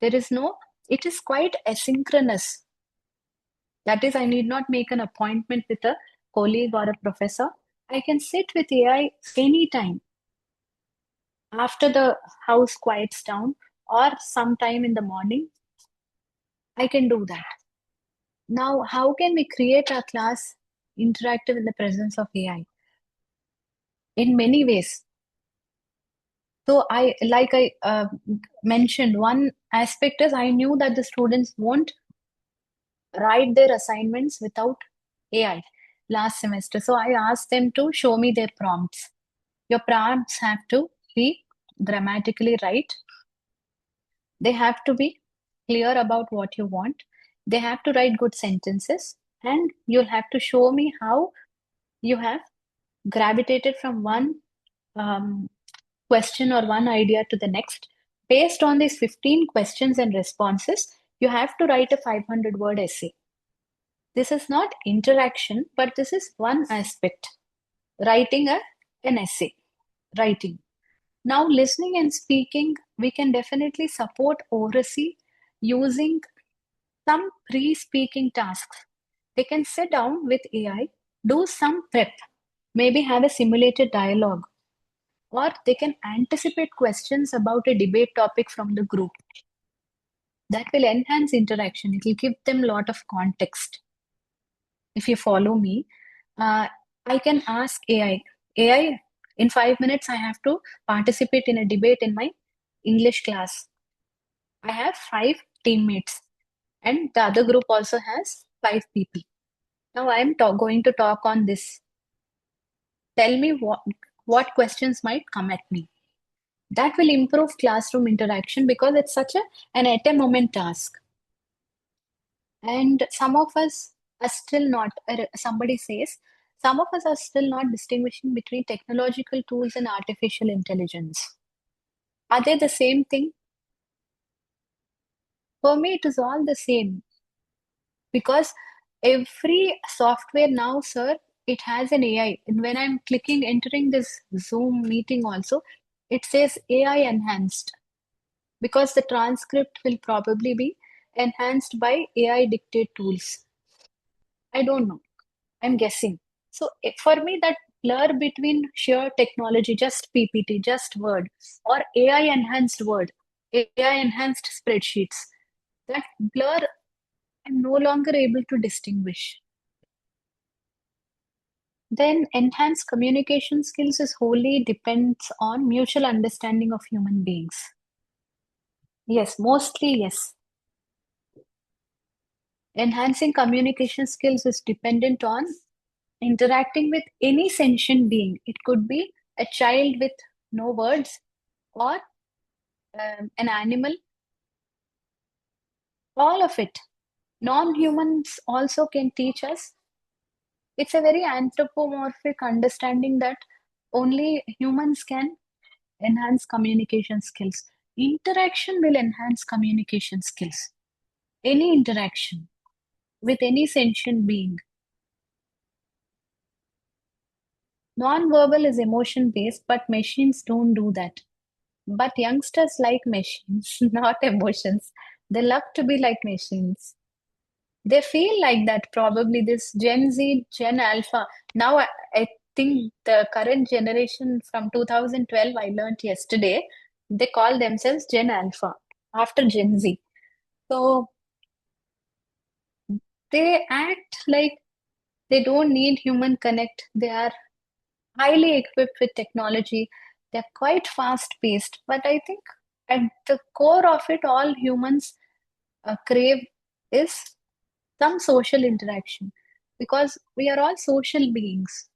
It is quite asynchronous. That is, I need not make an appointment with a colleague or a professor. I can sit with AI anytime after the house quiets down or sometime in the morning. I can do that. Now, how can we create our class interactive in the presence of AI? In many ways. So I mentioned, one aspect is I knew that the students won't write their assignments without AI last semester. So I asked them to show me their prompts. Your prompts have to be grammatically right. They have to be clear about what you want. They have to write good sentences, and you'll have to show me how you have gravitated from one question or one idea to the next. Based on these 15 questions and responses, you have to write a 500-word essay. This is not interaction, but this is one aspect. Writing an essay. Writing. Now, listening and speaking, we can definitely support oracy using some pre-speaking tasks. They can sit down with AI, do some prep, maybe have a simulated dialogue, or they can anticipate questions about a debate topic from the group. That will enhance interaction. It will give them a lot of context. if you follow me, I can ask AI, in 5 minutes, I have to participate in a debate in my English class. I have 5 teammates, and the other group also has 5 people. Now I'm going to talk on this. Tell me what questions might come at me. That will improve classroom interaction because it's such an at a moment task. And some of us are still not, somebody says, some of us are still not distinguishing between technological tools and artificial intelligence. Are they the same thing? For me, it is all the same because every software now, sir, it has an AI. And when I'm entering this Zoom meeting also, it says AI enhanced because the transcript will probably be enhanced by AI dictate tools. I don't know. I'm guessing. So for me, that blur between sheer technology, just PPT, just Word, or AI enhanced Word, AI enhanced spreadsheets, that blur, I'm no longer able to distinguish. Then enhanced communication skills is wholly depends on mutual understanding of human beings. Yes, mostly yes. Enhancing communication skills is dependent on interacting with any sentient being. It could be a child with no words or an animal, all of it. Non-humans also can teach us. It's a very anthropomorphic understanding that only humans can enhance communication skills. Interaction will enhance communication skills. Any interaction with any sentient being. Non-verbal is emotion-based, but machines don't do that. But youngsters like machines, not emotions. They love to be like machines. They feel like that probably this Gen Z, Gen Alpha. Now I think the current generation from 2012, I learned yesterday, they call themselves Gen Alpha after Gen Z. So they act like they don't need human connect. They are highly equipped with technology. They're quite fast paced. But I think at the core of it, all humans crave is some social interaction because we are all social beings.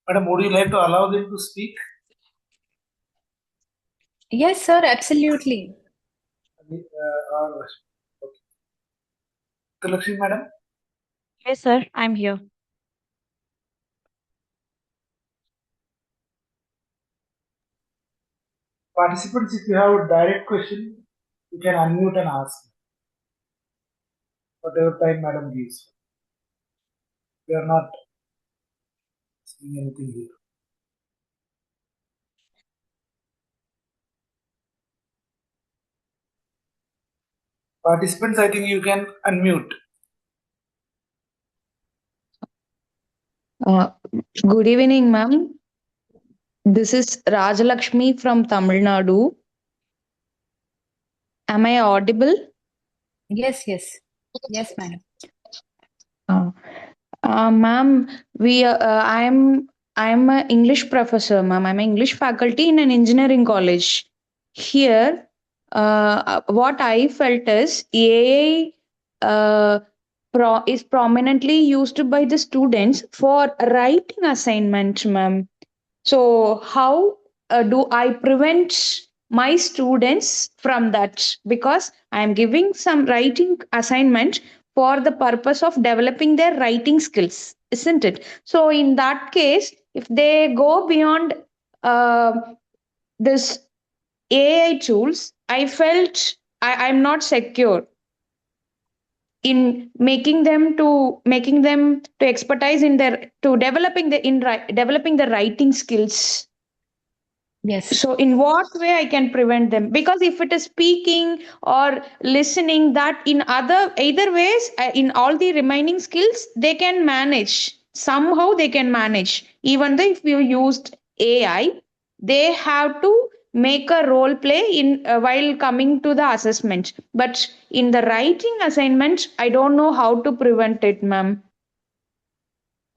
Madam, would you like to allow them to speak? Yes, sir, absolutely. Or, okay. Lakshmi, madam? Yes, sir, I'm here. Participants, if you have a direct question, you can unmute and ask. Whatever time madam gives. We are not saying anything here. Participants, I think you can unmute. Good evening, ma'am. This is Rajalakshmi from Tamil Nadu. Am I audible? Yes, yes. Yes, madam. Uh, ma'am, I'm an English professor, ma'am. I'm an English faculty in an engineering college. Here, what I felt is AI is prominently used by the students for writing assignments, ma'am. So, how do I prevent my students from that? Because I am giving some writing assignment for the purpose of developing their writing skills, isn't it? So, in that case, if they go beyond uh, this AI tools, I felt I'm not secure in making them to expertise in their to developing developing the writing skills. Yes. So in what way I can prevent them? Because if it is speaking or listening, that in other either ways, in all the remaining skills they can manage, somehow they can manage. Even though if you used AI, they have to make a role play in while coming to the assessment, but in the writing assignment I don't know how to prevent it, ma'am.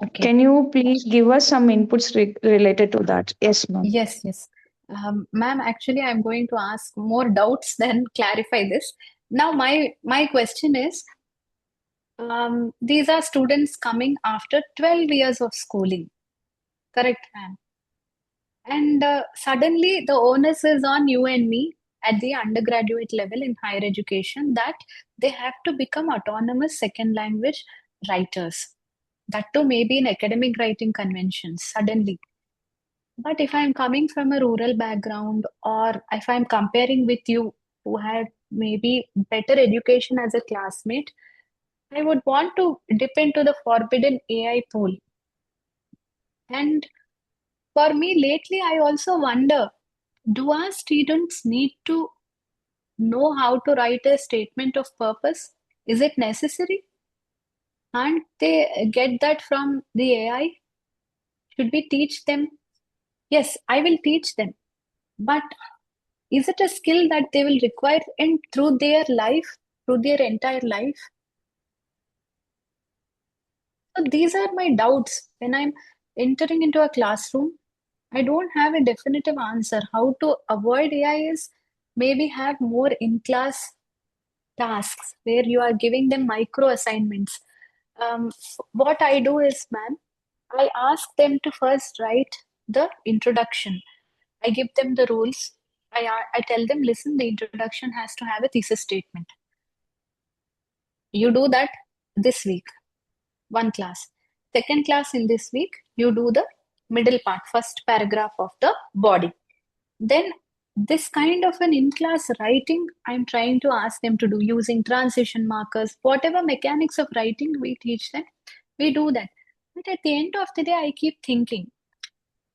Okay. Can you please give us some inputs related to that? Yes, ma'am. Yes, yes. Ma'am, actually, I'm going to ask more doubts than clarify this. Now, my question is, these are students coming after 12 years of schooling, correct, ma'am? And suddenly the onus is on you and me at the undergraduate level in higher education that they have to become autonomous second language writers. That too, maybe in academic writing conventions, suddenly. But if I'm coming from a rural background, or if I'm comparing with you who had maybe better education as a classmate, I would want to dip into the forbidden AI pool. And for me, lately, I also wonder, do our students need to know how to write a statement of purpose? Is it necessary? Can't they get that from the AI? Should we teach them? Yes, I will teach them. But is it a skill that they will require in through their life, through their entire life? So these are my doubts. When I'm entering into a classroom, I don't have a definitive answer. How to avoid AI is maybe have more in-class tasks where you are giving them micro assignments. Um, what I do is, ma'am, I ask them to first write the introduction. I give them the rules. I tell them, listen, the introduction has to have a thesis statement. You do that this week, one class. Second class in this week, you do the middle part, first paragraph of the body. Then this kind of an in-class writing, I'm trying to ask them to do using transition markers, whatever mechanics of writing we teach them, we do that. But at the end of the day, I keep thinking,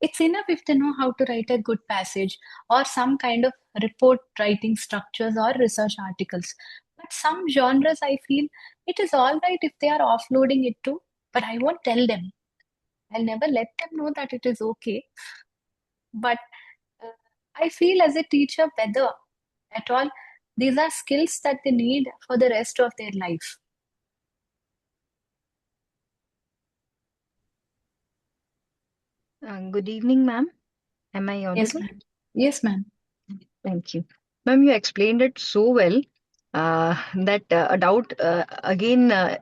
it's enough if they know how to write a good passage or some kind of report writing structures or research articles. But some genres, I feel it is all right if they are offloading it too, but I won't tell them. I'll never let them know that it is okay. But uh, I feel as a teacher, whether at all, these are skills that they need for the rest of their life. Good evening, ma'am. Am I Yes, audible? ma'am. Yes, ma'am. Thank you. Ma'am, you explained it so well that a doubt again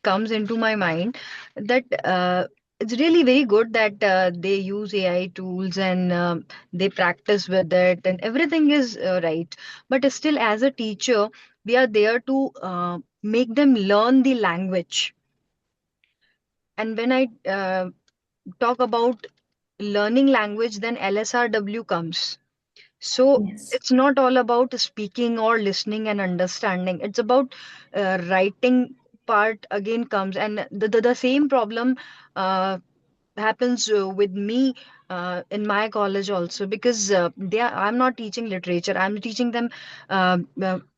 comes into my mind that it's really very good that they use AI tools and they practice with it and everything is right. But still, as a teacher, we are there to make them learn the language. And when I talk about learning language, then LSRW comes. So Yes. it's not all about speaking or listening and understanding. It's about writing part again comes, and the same problem uh, happens with me in my college also, because I'm not teaching literature. I'm teaching them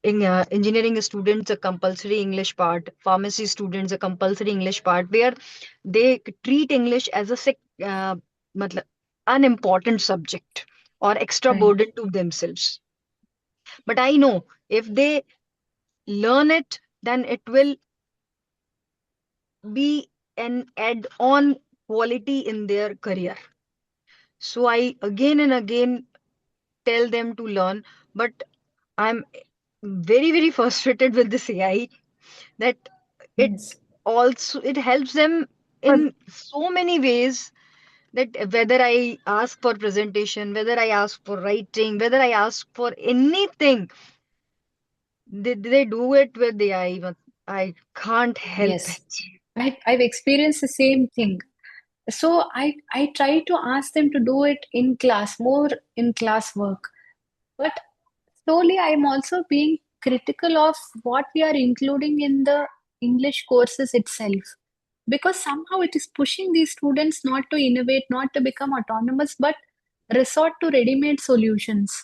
engineering students a compulsory English part, pharmacy students a compulsory English part, where they treat English as a matlab, unimportant subject or extra Right. burden to themselves. But I know if they learn it, then it will be an add on quality in their career. So I again and again tell them to learn, but I'm very, very frustrated with this AI that it Yes. it helps them in so many ways, that whether I ask for presentation, whether I ask for writing, whether I ask for anything, they do it with the AI, but I can't help Yes. it. I've experienced the same thing. So I try to ask them to do it in class, more in class work. But slowly I'm also being critical of what we are including in the English courses itself. Because somehow it is pushing these students not to innovate, not to become autonomous, but resort to ready-made solutions.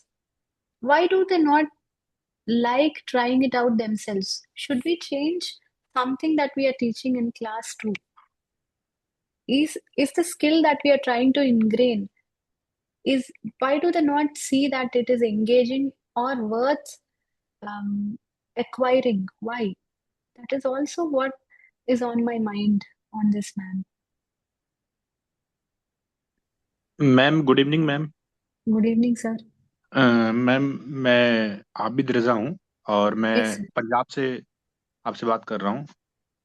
Why do they not like trying it out themselves? Should we change something that we are teaching in class too? Is the skill that we are trying to ingrain, is why do they not see that it is engaging or worth um, acquiring? Why? That is also what is on my mind on this, man. Ma'am good evening ma'am. Good evening, sir. Ma'am मैं आबिद रजा हूँ और मैं Yes, sir. Punjab से आपसे बात कर रहा हूँ।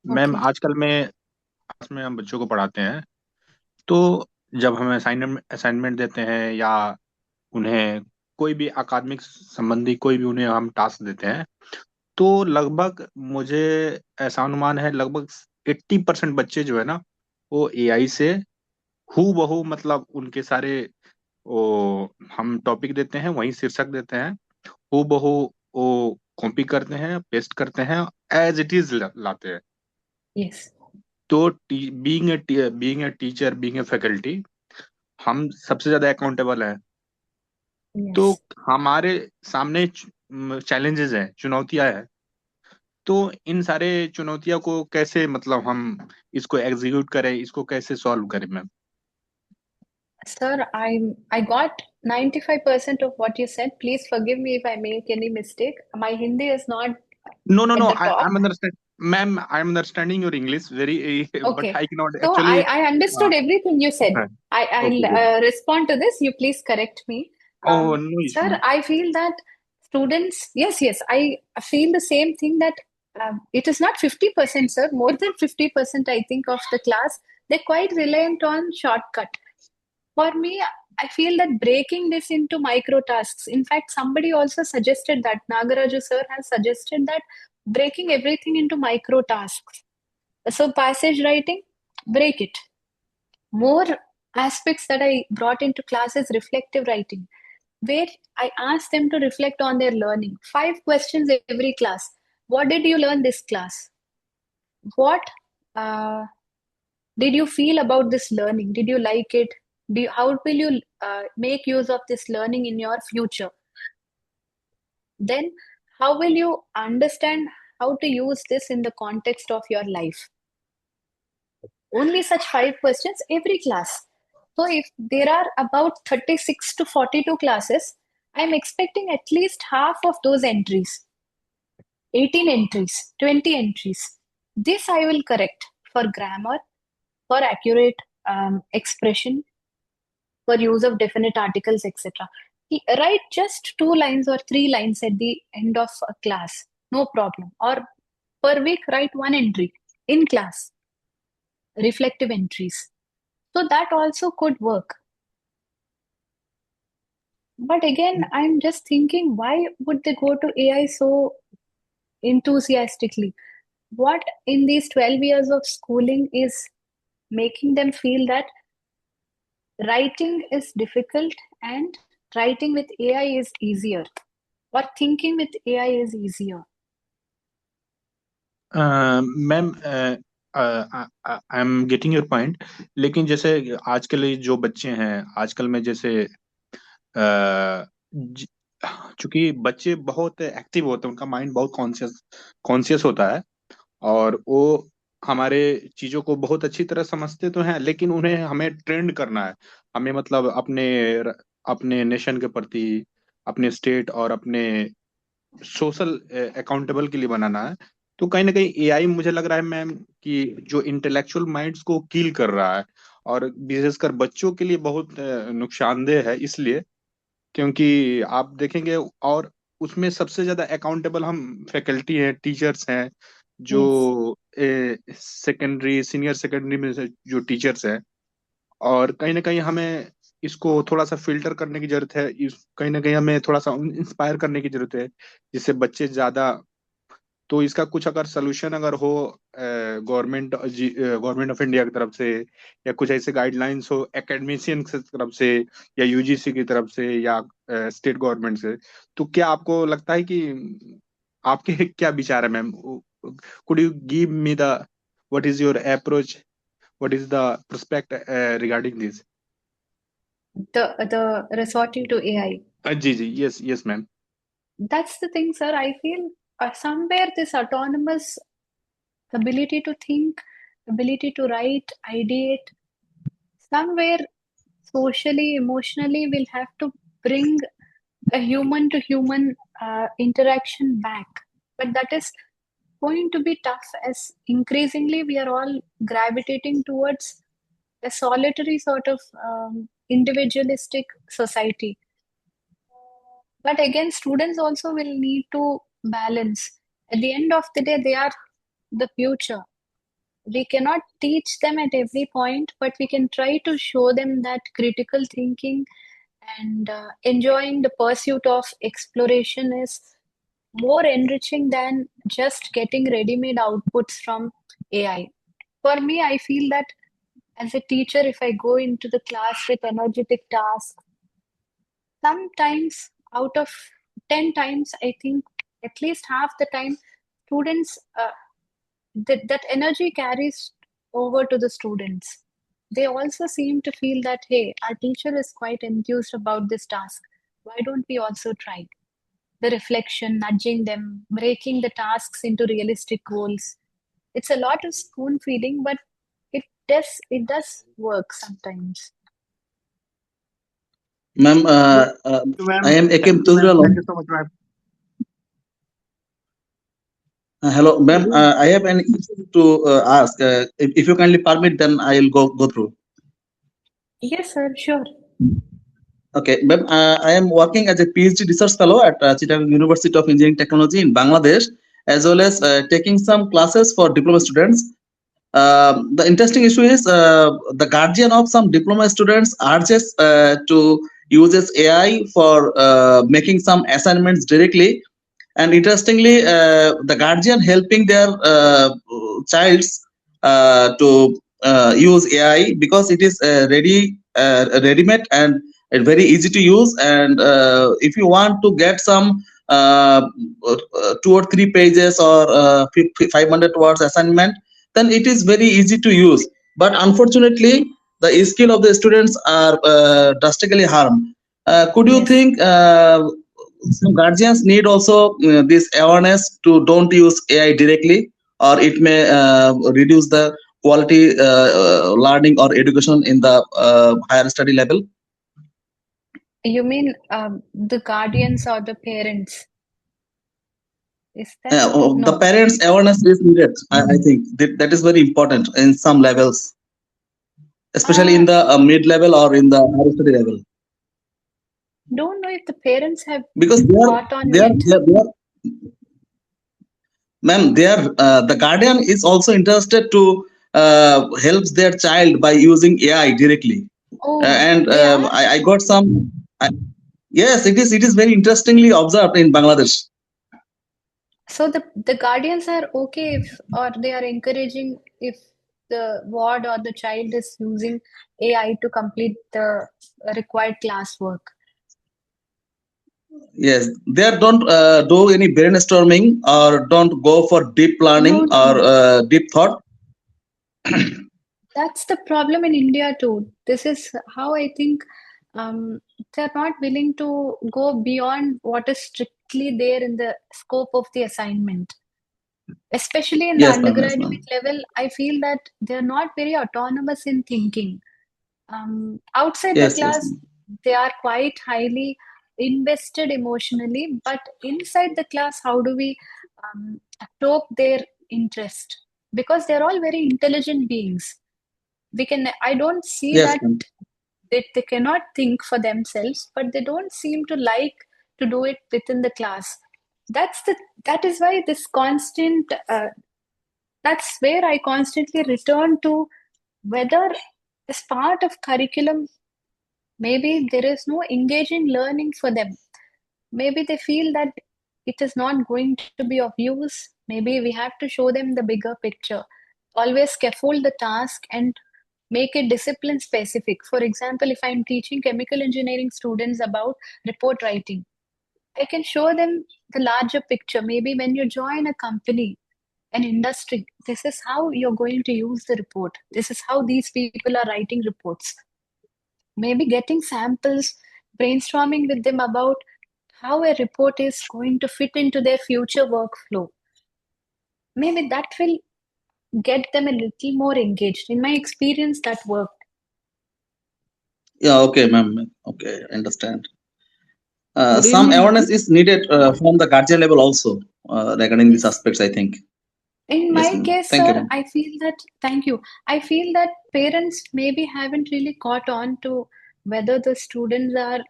Ma'am Okay. आजकल मैं क्लास में हम बच्चों को पढ़ाते हैं, तो जब हमें असाइनमेंट देते हैं या उन्हें कोई भी अकादमिक संबंधी कोई भी उन्हें हम टास्क देते हैं, तो लगभग मुझे ऐसा अनुमान है लगभग 80% बच्चे जो है ना वो एआई से हू बहू मतलब उनके सारे वो हम टॉपिक देते हैं वही शीर्षक देते हैं हूबहू वो कॉपी करते हैं पेस्ट करते हैं एज इट इज लाते हैं। Yes. तो being a teacher being a faculty हम सबसे ज्यादा अकाउंटेबल हैं। तो Yes. हमारे सामने चैलेंजेस हैं, चुनौतियां हैं। तो इन सारे चुनौतियों को कैसे मतलब हम इसको एग्जीक्यूट करें, इसको कैसे सॉल्व करें ma'am? Sir, I got 95% of what you said. Please forgive me if I make any mistake. My Hindi is not No, no, at no. the top. I'm understand, ma'am. I'm understanding your English very, but Okay. I cannot So actually. I understood everything you said. Right. I'll Okay, good. respond to this. You please correct me. Oh, no issue, Sir, ma'am. I feel that students, yes, I feel the same thing that it is not 50%, sir. More than 50%, I think, of the class, they're quite reliant on shortcut. For me, I feel that breaking this into micro tasks. In fact, somebody also suggested that, Nagaraju sir has suggested that breaking everything into micro tasks. So, passage writing, break it. More aspects that I brought into class is reflective writing, where I asked them to reflect on their learning. 5 questions every class. What did you learn this class? What uh, did you feel about this learning? Did you like it? How will you make use of this learning in your future? Then, how will you understand how to use this in the context of your life? Only such 5 questions every class. So, if there are about 36 to 42 classes, I'm expecting at least half of those entries, 18 entries, 20 entries. This I will correct for grammar, for accurate expression, for use of definite articles, etc. Write just 2 lines or 3 lines at the end of a class, no problem. Or per week, write one entry in class, reflective entries. So that also could work. But again, I'm just thinking, why would they go to AI so enthusiastically? What in these 12 years of schooling is making them feel that writing is difficult and writing with AI is easier, or thinking with AI is easier? Ma'am I am getting your point, लेकिन जैसे आजकल ये जो बच्चे हैं आजकल में जैसे ज- चूंकि बच्चे बहुत एक्टिव होते हैं, उनका माइंड बहुत कॉन्शियस कॉन्शियस होता है और वो हमारे चीजों को बहुत अच्छी तरह समझते तो हैं, लेकिन उन्हें हमें ट्रेंड करना है। हमें मतलब अपने नेशन के प्रति, अपने स्टेट और अपने सोशल अकाउंटेबल के लिए बनाना है। तो कहीं ना कहीं एआई मुझे लग रहा है मैम कि जो इंटेलेक्चुअल माइंड्स को किल कर रहा है, और विशेषकर बच्चों के लिए बहुत नुकसानदेह है, इसलिए क्योंकि आप देखेंगे और उसमें सबसे ज्यादा अकाउंटेबल हम फैकल्टी हैं, टीचर्स हैं, जो Yes. सेकेंडरी सीनियर सेकेंडरी में से जो टीचर्स हैं। और कहीं ना कहीं हमें इसको थोड़ा सा फिल्टर करने की जरूरत है, कहीं ना कहीं हमें थोड़ा सा इंस्पायर करने की जरूरत है, जिससे बच्चे ज्यादा तो इसका कुछ अगर सोल्यूशन अगर हो गवर्नमेंट ऑफ इंडिया की तरफ से, या कुछ ऐसे गाइडलाइंस हो एकेडमिशियन की तरफ से, या यूजीसी की तरफ से, या स्टेट गवर्नमेंट से, तो क्या आपको लगता है कि आपके क्या विचार है ma'am? Could you give me the what is your approach, what is the perspect regarding this? The resorting to AI. जी जी, yes yes ma'am. That's the thing, sir. I feel somewhere this autonomous ability to think, ability to write, ideate, somewhere socially, emotionally, we'll have to bring a human to human interaction back. But that is going to be tough as increasingly we are all gravitating towards a solitary sort of individualistic society. But again, students also will need to balance. At the end of the day, they are the future. We cannot teach them at every point, but we can try to show them that critical thinking and enjoying the pursuit of exploration is more enriching than just getting ready-made outputs from AI. For me, I feel that as a teacher, if I go into the class with energetic tasks, sometimes out of 10 times, I think at least half the time, students, that energy carries over to the students. They also seem to feel that, hey, our teacher is quite enthused about this task. Why don't we also try? The reflection, nudging them, breaking the tasks into realistic goals. It's a lot of spoon feeding, but it does work sometimes. Ma'am, Ma'am, I am thank Akim you ma'am, thank Tudral. you so much ma'am. Hello, ma'am. I have an issue to ask. If you kindly permit, then I'll go through. Yes, sir, sure. Okay, ma'am. I am working as a PhD research fellow at Chittagong University of Engineering Technology in Bangladesh, as well as taking some classes for diploma students. The interesting issue is the guardian of some diploma students urges to uses AI for making some assignments directly, and interestingly the guardian helping their childs to use AI because it is ready-made and very easy to use, and if you want to get some 2 or 3 pages or 500 words assignment, then it is very easy to use, but unfortunately the skill of the students are drastically harmed. Could you Yes. think some guardians need also this awareness to don't use AI directly, or it may reduce the quality learning or education in the higher study level? You mean the guardians or the parents? Is that The no? parents awareness is needed. I think that is very important in some levels, especially in Uh, the mid level or in the higher study level, don't know if the parents have because caught on they are, yet. they are ma'am, they are the guardian is also interested to helps their child by using AI directly. Oh, And they are. I got some. Yes, it is. It is very interestingly observed in Bangladesh. So the guardians are okay if, or they are encouraging if the ward or the child is using AI to complete the required classwork. Yes, they don't do any brainstorming or don't go for deep No, planning no, or no. deep thought. That's the problem in India too. This is how I think they're not willing to go beyond what is strictly there in the scope of the assignment. Especially in the Yes, ma'am. Yes, undergraduate ma'am. level, I feel that they're not very autonomous in thinking. Outside the Yes, yes, class, ma'am. they are quite highly invested emotionally, but inside the class, how do we probe their interest? Because they're all very intelligent beings. I don't see Yes, that ma'am. they cannot think for themselves, but they don't seem to like to do it within the class. That is why this constant that's where I constantly return to whether as part of curriculum, maybe there is no engaging learning for them. Maybe they feel that it is not going to be of use. Maybe we have to show them the bigger picture. Always scaffold the task and make it discipline specific. For example, if I'm teaching chemical engineering students about report writing, I can show them the larger picture. Maybe when you join a company, an industry, this is how you're going to use the report. This is how these people are writing reports. Maybe getting samples, brainstorming with them about how a report is going to fit into their future workflow. Maybe that will get them a little more engaged. In my experience, that worked. Yeah, okay, ma'am. Okay, understand. Good Some evening, awareness ma'am. is needed from the guardian level also regarding these Yes. aspects, I think. In Yes, my ma'am. case, Thank you, sir, ma'am. I feel that, thank you. I feel that parents maybe haven't really caught on to whether the students are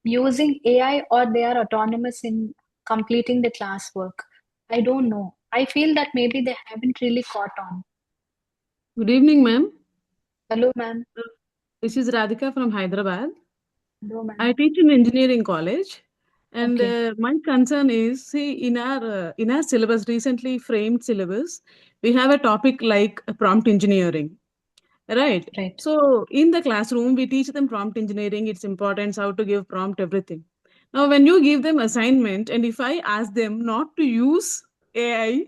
using AI or they are autonomous in completing the classwork. I don't know. I feel that maybe they haven't really caught on. Good evening, ma'am. Hello, ma'am. This is Radhika from Hyderabad. Hello, I ma'am. teach in engineering college, and Okay. my concern is, see, in our syllabus, recently framed syllabus, we have a topic like prompt engineering, right? Right. So in the classroom, we teach them prompt engineering, its importance, how to give prompt, everything. Now, when you give them assignment, and if I ask them not to use AI,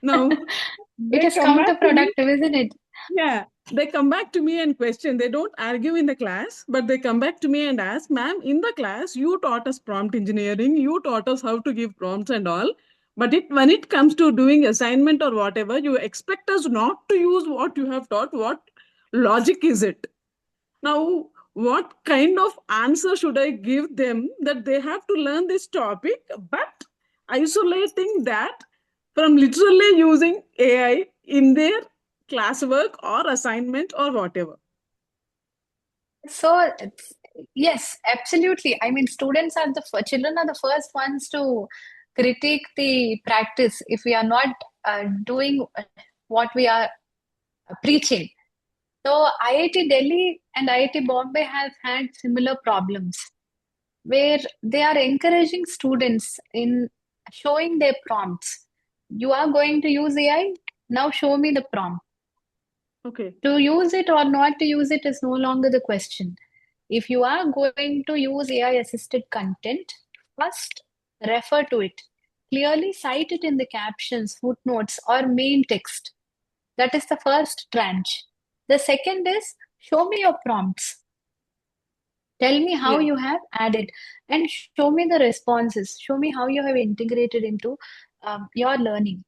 now It they is come back to me. counterproductive, isn't it? Yeah, they come back to me and question. They don't argue in the class, but they come back to me and ask, "Ma'am, in the class, you taught us prompt engineering, you taught us how to give prompts and all. But when it comes to doing assignment or whatever, you expect us not to use what you have taught. What logic is it?" Now, what kind of answer should I give them that they have to learn this topic, but isolating that from literally using AI in their classwork or assignment or whatever? So, yes, absolutely. I mean, students are children are the first ones to critique the practice if we are not doing what we are preaching. So, IIT Delhi and IIT Bombay have had similar problems where they are encouraging students in showing their prompts. You are going to use AI, now show me the prompt. Okay. To use it or not to use it is no longer the question. If you are going to use AI assisted content, first refer to it. Clearly cite it in the captions, footnotes, or main text. That is the first tranche. The second is show me your prompts. Tell me how Yeah. you have added and show me the responses. Show me how you have integrated into your learning.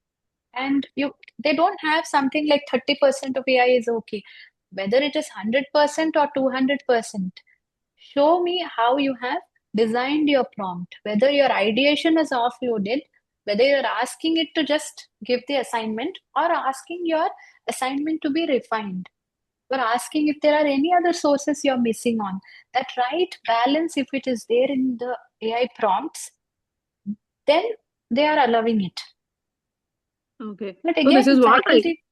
And they don't have something like 30% of AI is okay. Whether it is 100% or 200%, show me how you have designed your prompt, whether your ideation is offloaded, whether you're asking it to just give the assignment or asking your assignment to be refined, or asking if there are any other sources you're missing on. That right balance, if it is there in the AI prompts, then they are allowing it. Okay. But So this again, is what faculty,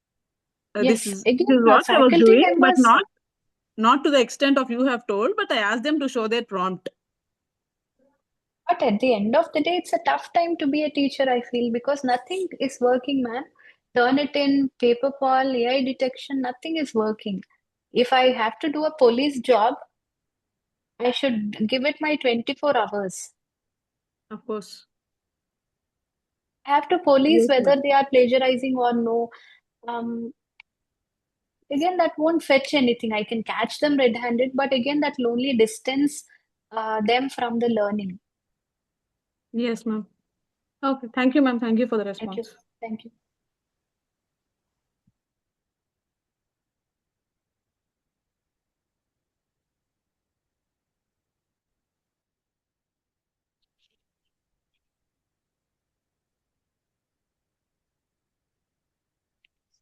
this yes, is again, what I was faculty doing, but members. not to the extent of you have told, but I asked them to show their prompt. But at the end of the day, it's a tough time to be a teacher, I feel, because nothing is working, man. Turnitin, paper poll, AI detection, nothing is working. If I have to do a police job, I should give it my 24 hours. Of course. I have to police Yes, whether ma'am. they are plagiarizing or no. Um, Again, that won't fetch anything. I can catch them red-handed, but again, that will only distance them from the learning. Yes, ma'am. Okay. Thank you, ma'am. Thank you for the Thank you. response. Thank you.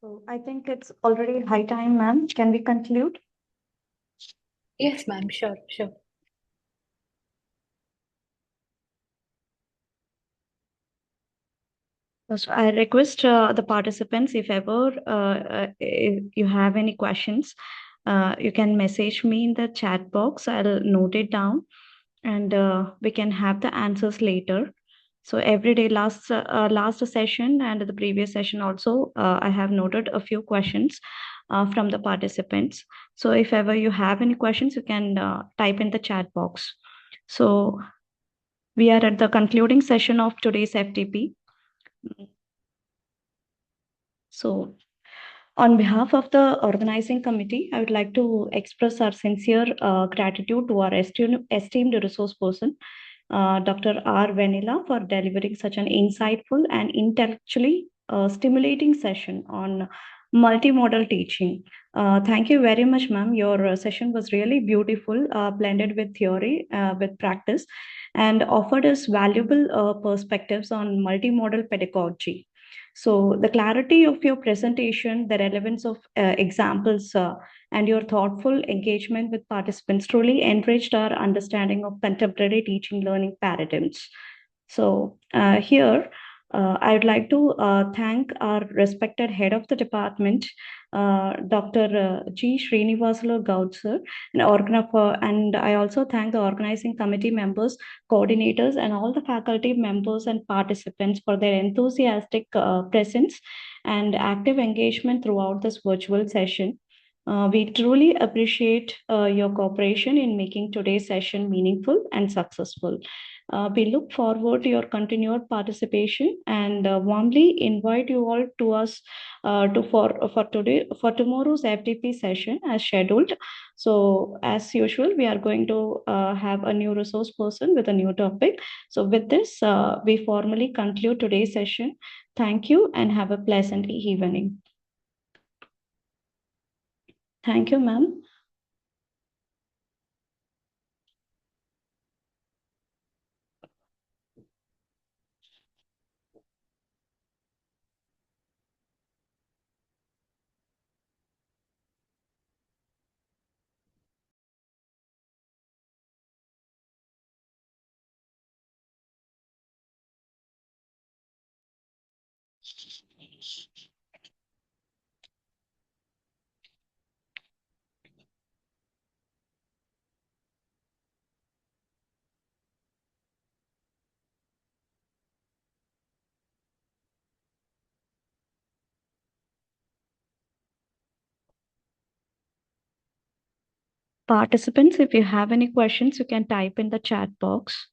So I think it's already high time, ma'am. Can we conclude? Yes, ma'am. Sure, sure. So I request the participants, if ever if you have any questions, you can message me in the chat box. I'll note it down and we can have the answers later. So every day, last session and the previous session also, I have noted a few questions from the participants. So if ever you have any questions, you can type in the chat box. So we are at the concluding session of today's FTP. So on behalf of the organizing committee, I would like to express our sincere gratitude to our esteemed resource person, Dr. R. Vanilla, for delivering such an insightful and intellectually stimulating session on multimodal teaching. Thank you very much, ma'am. Your session was really beautiful, blended with theory, with practice, and offered us valuable perspectives on multimodal pedagogy. So the clarity of your presentation, the relevance of examples, and your thoughtful engagement with participants truly enriched our understanding of contemporary teaching learning paradigms. So here, I would like to thank our respected head of the department, Dr. G. Srinivasulu Gaud sir, and I also thank the organizing committee members, coordinators, and all the faculty members and participants for their enthusiastic presence and active engagement throughout this virtual session. We truly appreciate your cooperation in making today's session meaningful and successful. We look forward to your continued participation and warmly invite you all to us for tomorrow's FTP session as scheduled. So as usual, we are going to have a new resource person with a new topic. So with this, we formally conclude today's session. Thank you and have a pleasant evening. Thank you, ma'am. Participants, if you have any questions, you can type in the chat box.